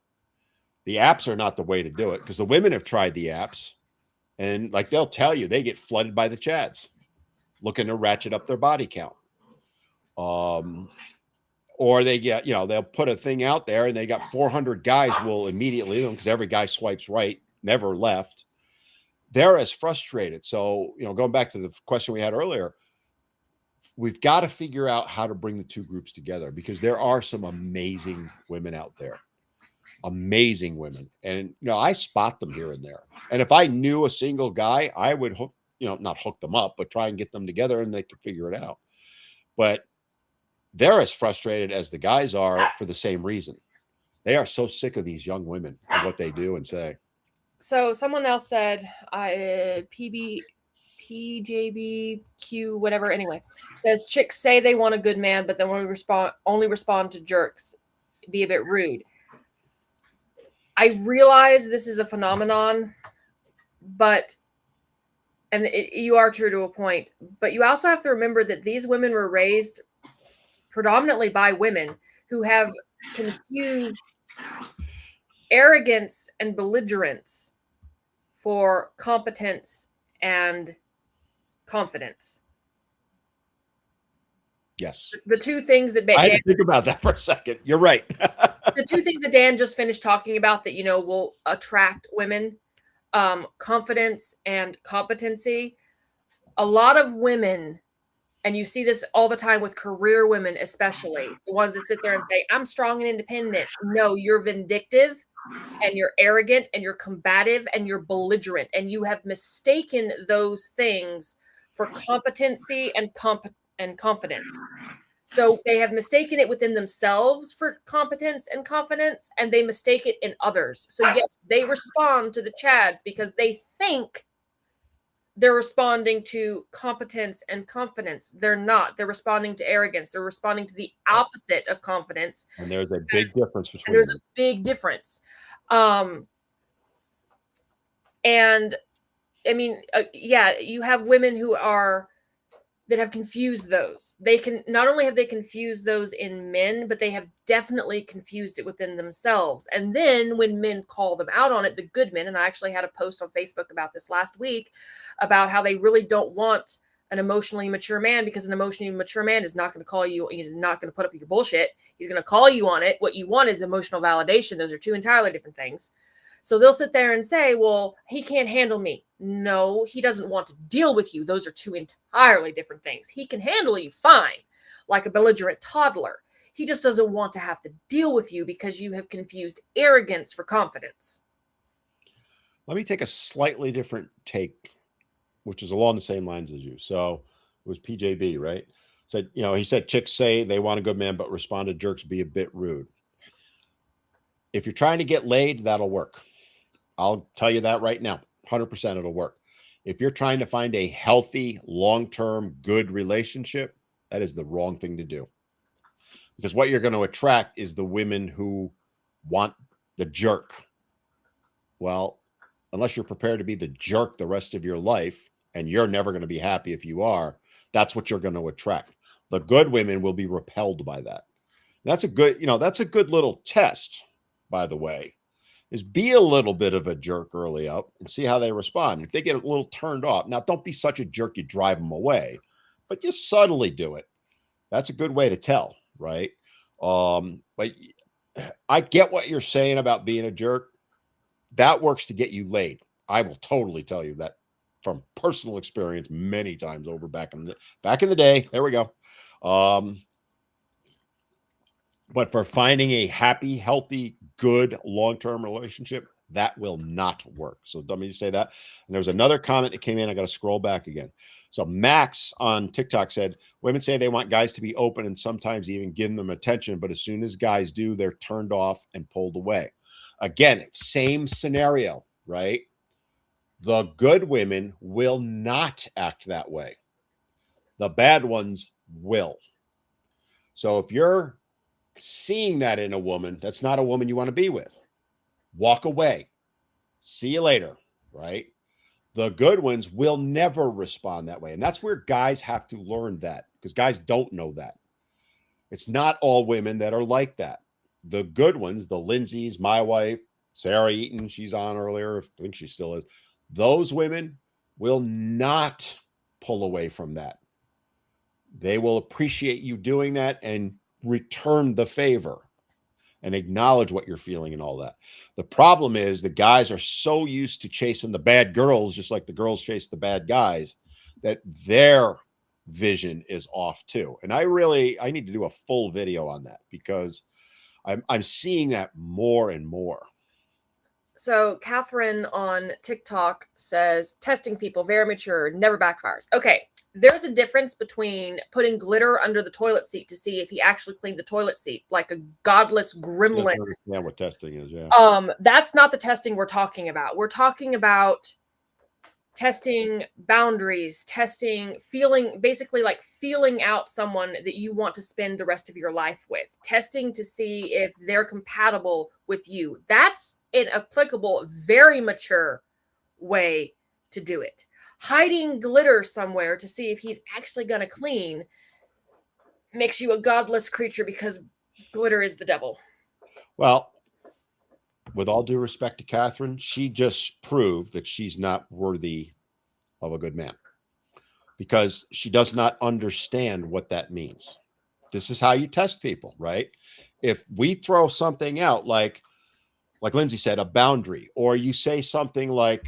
The apps are not the way to do it, because the women have tried the apps, and like they'll tell you, they get flooded by the chads looking to ratchet up their body count. Or they get, they'll put a thing out there and they got 400 guys will immediately, because every guy swipes right, never left. They're as frustrated. So, going back to the question we had earlier, we've got to figure out how to bring the two groups together, because there are some amazing women out there. Amazing women. And, I spot them here and there. And if I knew a single guy, I would hook, not hook them up, but try and get them together and they could figure it out. But they're as frustrated as the guys are for the same reason. They are so sick of these young women and what they do and say. So someone else said, PJBQ, whatever. Anyway, says chicks say they want a good man, but then when we only respond to jerks, be a bit rude. I realize this is a phenomenon, you are true to a point, but you also have to remember that these women were raised predominantly by women who have confused arrogance and belligerence for competence and confidence. Yes. The two things that I had to think about that for a second. You're right. The two things that Dan just finished talking about that, will attract women, confidence and competency. A lot of women, and you see this all the time with career women, especially the ones that sit there and say, I'm strong and independent. No, you're vindictive and you're arrogant and you're combative and you're belligerent. And you have mistaken those things for competency and confidence. So they have mistaken it within themselves for competence and confidence, and they mistake it in others. So yes, they respond to the Chads because they think they're responding to competence and confidence. They're not. They're responding to arrogance. They're responding to the opposite of confidence. And there's a big difference between them. There's a big difference. And I mean, you have women that have confused those. They can not only have they confused those in men, but they have definitely confused it within themselves. And then when men call them out on it, the good men, and I actually had a post on Facebook about this last week about how they really don't want an emotionally mature man, because an emotionally mature man is not going to call you. He's not going to put up with your bullshit. He's going to call you on it. What you want is emotional validation. Those are two entirely different things. So they'll sit there and say, well, he can't handle me. No, he doesn't want to deal with you. Those are two entirely different things. He can handle you fine, like a belligerent toddler. He just doesn't want to have to deal with you because you have confused arrogance for confidence. Let me take a slightly different take, which is along the same lines as you. So it was PJB, right? Said, he said chicks say they want a good man, but respond to jerks be a bit rude. If you're trying to get laid, that'll work. I'll tell you that right now. 100% it'll work. If you're trying to find a healthy, long-term, good relationship, that is the wrong thing to do. Because what you're going to attract is the women who want the jerk. Well, unless you're prepared to be the jerk the rest of your life, and you're never going to be happy if you are, that's what you're going to attract. The good women will be repelled by that. That's a good little test, by the way, is be a little bit of a jerk early up and see how they respond. If they get a little turned off, now don't be such a jerk you drive them away, but just subtly do it. That's a good way to tell, right? But I get what you're saying about being a jerk. That works to get you laid. I will totally tell you that from personal experience many times over back in the day. There we go. But for finding a happy, healthy, good long-term relationship, that will not work. So let me just say that. And there was another comment that came in. I got to scroll back again. So Max on TikTok said, women say they want guys to be open and sometimes even give them attention. But as soon as guys do, they're turned off and pulled away. Again, same scenario, right? The good women will not act that way. The bad ones will. So if you're seeing that in a woman, that's not a woman you want to be with. Walk away. See you later, right? The good ones will never respond that way. And that's where guys have to learn that, because guys don't know that. It's not all women that are like that. The good ones, the Lindsays, my wife, Sarah Eaton, she's on earlier. I think she still is. Those women will not pull away from that. they will appreciate you doing that and return the favor and acknowledge what you're feeling and all that. The problem is the guys are so used to chasing the bad girls, just like the girls chase the bad guys, that their vision is off too. And I need to do a full video on that because I'm seeing that more and more. So Catherine on TikTok says testing people, very mature, never backfires. Okay. There's a difference between putting glitter under the toilet seat to see if he actually cleaned the toilet seat, like a godless gremlin. I understand what testing is, yeah. That's not the testing we're talking about. We're talking about testing boundaries, basically like feeling out someone that you want to spend the rest of your life with, testing to see if they're compatible with you. That's an applicable, very mature way to do it. Hiding glitter somewhere to see if he's actually going to clean makes you a godless creature because glitter is the devil. Well, with all due respect to Catherine, she just proved that she's not worthy of a good man because she does not understand what that means. This is how you test people, right? If we throw something out like Lindsay said, a boundary, or you say something like,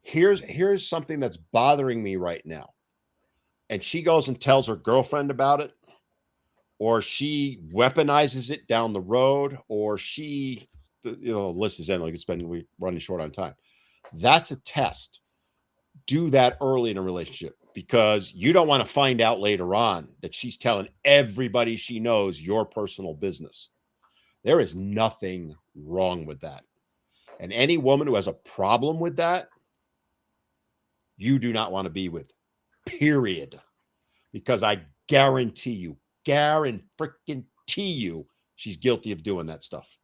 here's something that's bothering me right now, and she goes and tells her girlfriend about it, or she weaponizes it down the road, or the list is ending. We're running short on time. That's a test. Do that early in a relationship because you don't want to find out later on that she's telling everybody she knows your personal business. There is nothing wrong with that. And any woman who has a problem with that, you do not want to be with, period. Because I guarantee you, she's guilty of doing that stuff.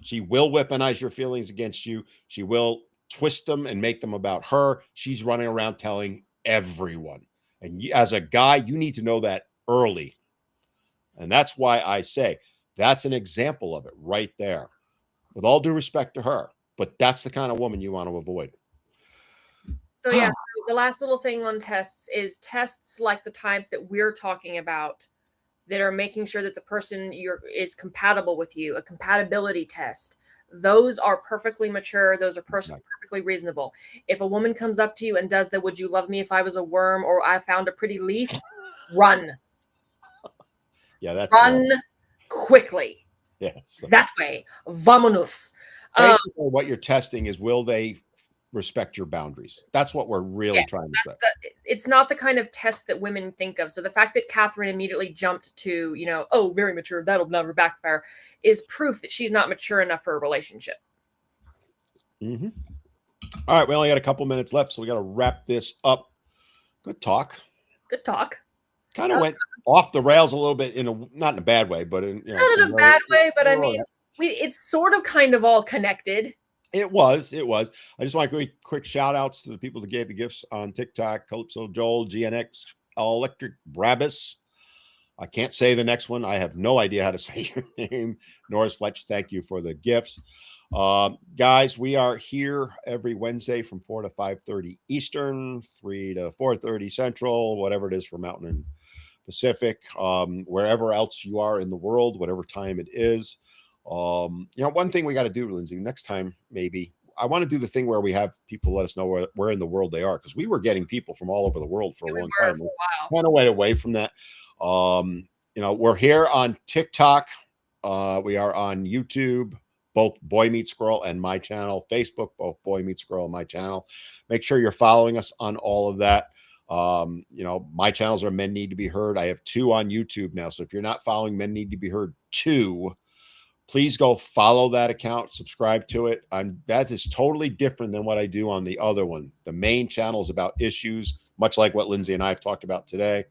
She will weaponize your feelings against you. She will twist them and make them about her. She's running around telling everyone. And as a guy, you need to know that early. And that's why I say that's an example of it right there. With all due respect to her, but that's the kind of woman you want to avoid. So yeah, so the last little thing on tests is tests like the type that we're talking about that are making sure that the person is compatible with you, a compatibility test. Those are perfectly mature. Those are perfectly reasonable. If a woman comes up to you and does the "Would you love me if I was a worm?" or "I found a pretty leaf," run. Yeah, that's run quickly. Yes, that way. Vamonos. Basically, what you're testing is will they respect your boundaries. That's what we're really trying to say. It's not the kind of test that women think of. So the fact that Catherine immediately jumped to, oh, very mature, that'll never backfire, is proof that she's not mature enough for a relationship. Mm-hmm. All right, we only got a couple minutes left, so we got to wrap this up. Good talk. Good talk. Kind of went off the rails a little bit not in a bad way, but not in a bad way. But I mean, it's sort of kind of all connected. It was. I just want to give quick shout outs to the people that gave the gifts on TikTok: Calypso Joel, GNX, Electric Brabus. I can't say the next one. I have no idea how to say your name. Norris Fletch, thank you for the gifts. Guys, we are here every Wednesday from 4 to 5:30 Eastern, 3 to 4:30 Central, whatever it is for Mountain and Pacific, wherever else you are in the world, whatever time it is. One thing we got to do, Lindsay, next time, maybe I want to do the thing where we have people let us know where in the world they are, because we were getting people from all over the world for a long time. For a while. Kind of went away from that. We're here on TikTok. We are on YouTube, both Boy Meets Squirrel and my channel. Facebook, both Boy Meets Squirrel and my channel. Make sure you're following us on all of that. My channels are Men Need to Be Heard. I have 2 on YouTube now. So if you're not following Men Need to Be Heard 2, please go follow that account, subscribe to it. That is totally different than what I do on the other one. The main channel is about issues, much like what Lindsay and I have talked about today.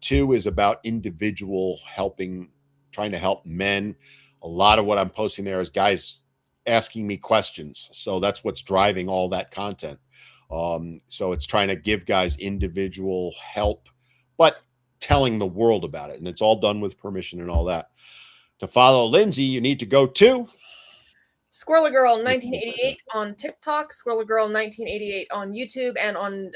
2 is about individual trying to help men. A lot of what I'm posting there is guys asking me questions. So that's what's driving all that content. So it's trying to give guys individual help, but telling the world about it. And it's all done with permission and all that. To follow Lindsay, you need to go to Squirrel Girl 1988 on TikTok, Squirrel Girl 1988 on YouTube, and on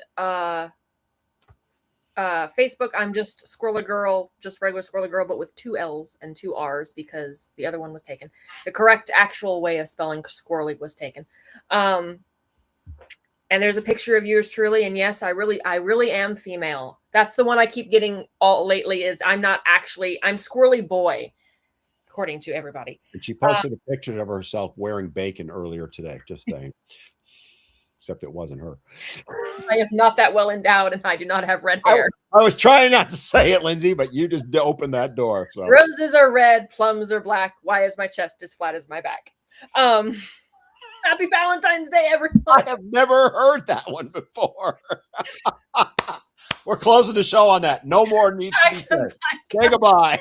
Facebook, I'm just Squirrel Girl, just regular Squirrel Girl, but with 2 L's and 2 R's because the other one was taken. The correct actual way of spelling squirrely was taken. And there's a picture of yours truly. And yes, I really am female. That's the one I keep getting all lately. Is I'm Squirrely Boy, according to everybody. And she posted a picture of herself wearing bacon earlier today. Just saying. Except it wasn't her. I am not that well endowed, and I do not have red hair. I was trying not to say it, Lindsay, but you just opened that door. So. Roses are red, plums are black. Why is my chest as flat as my back? Happy Valentine's Day, everyone. I have never heard that one before. We're closing the show on that. No more needs to be said. Say goodbye.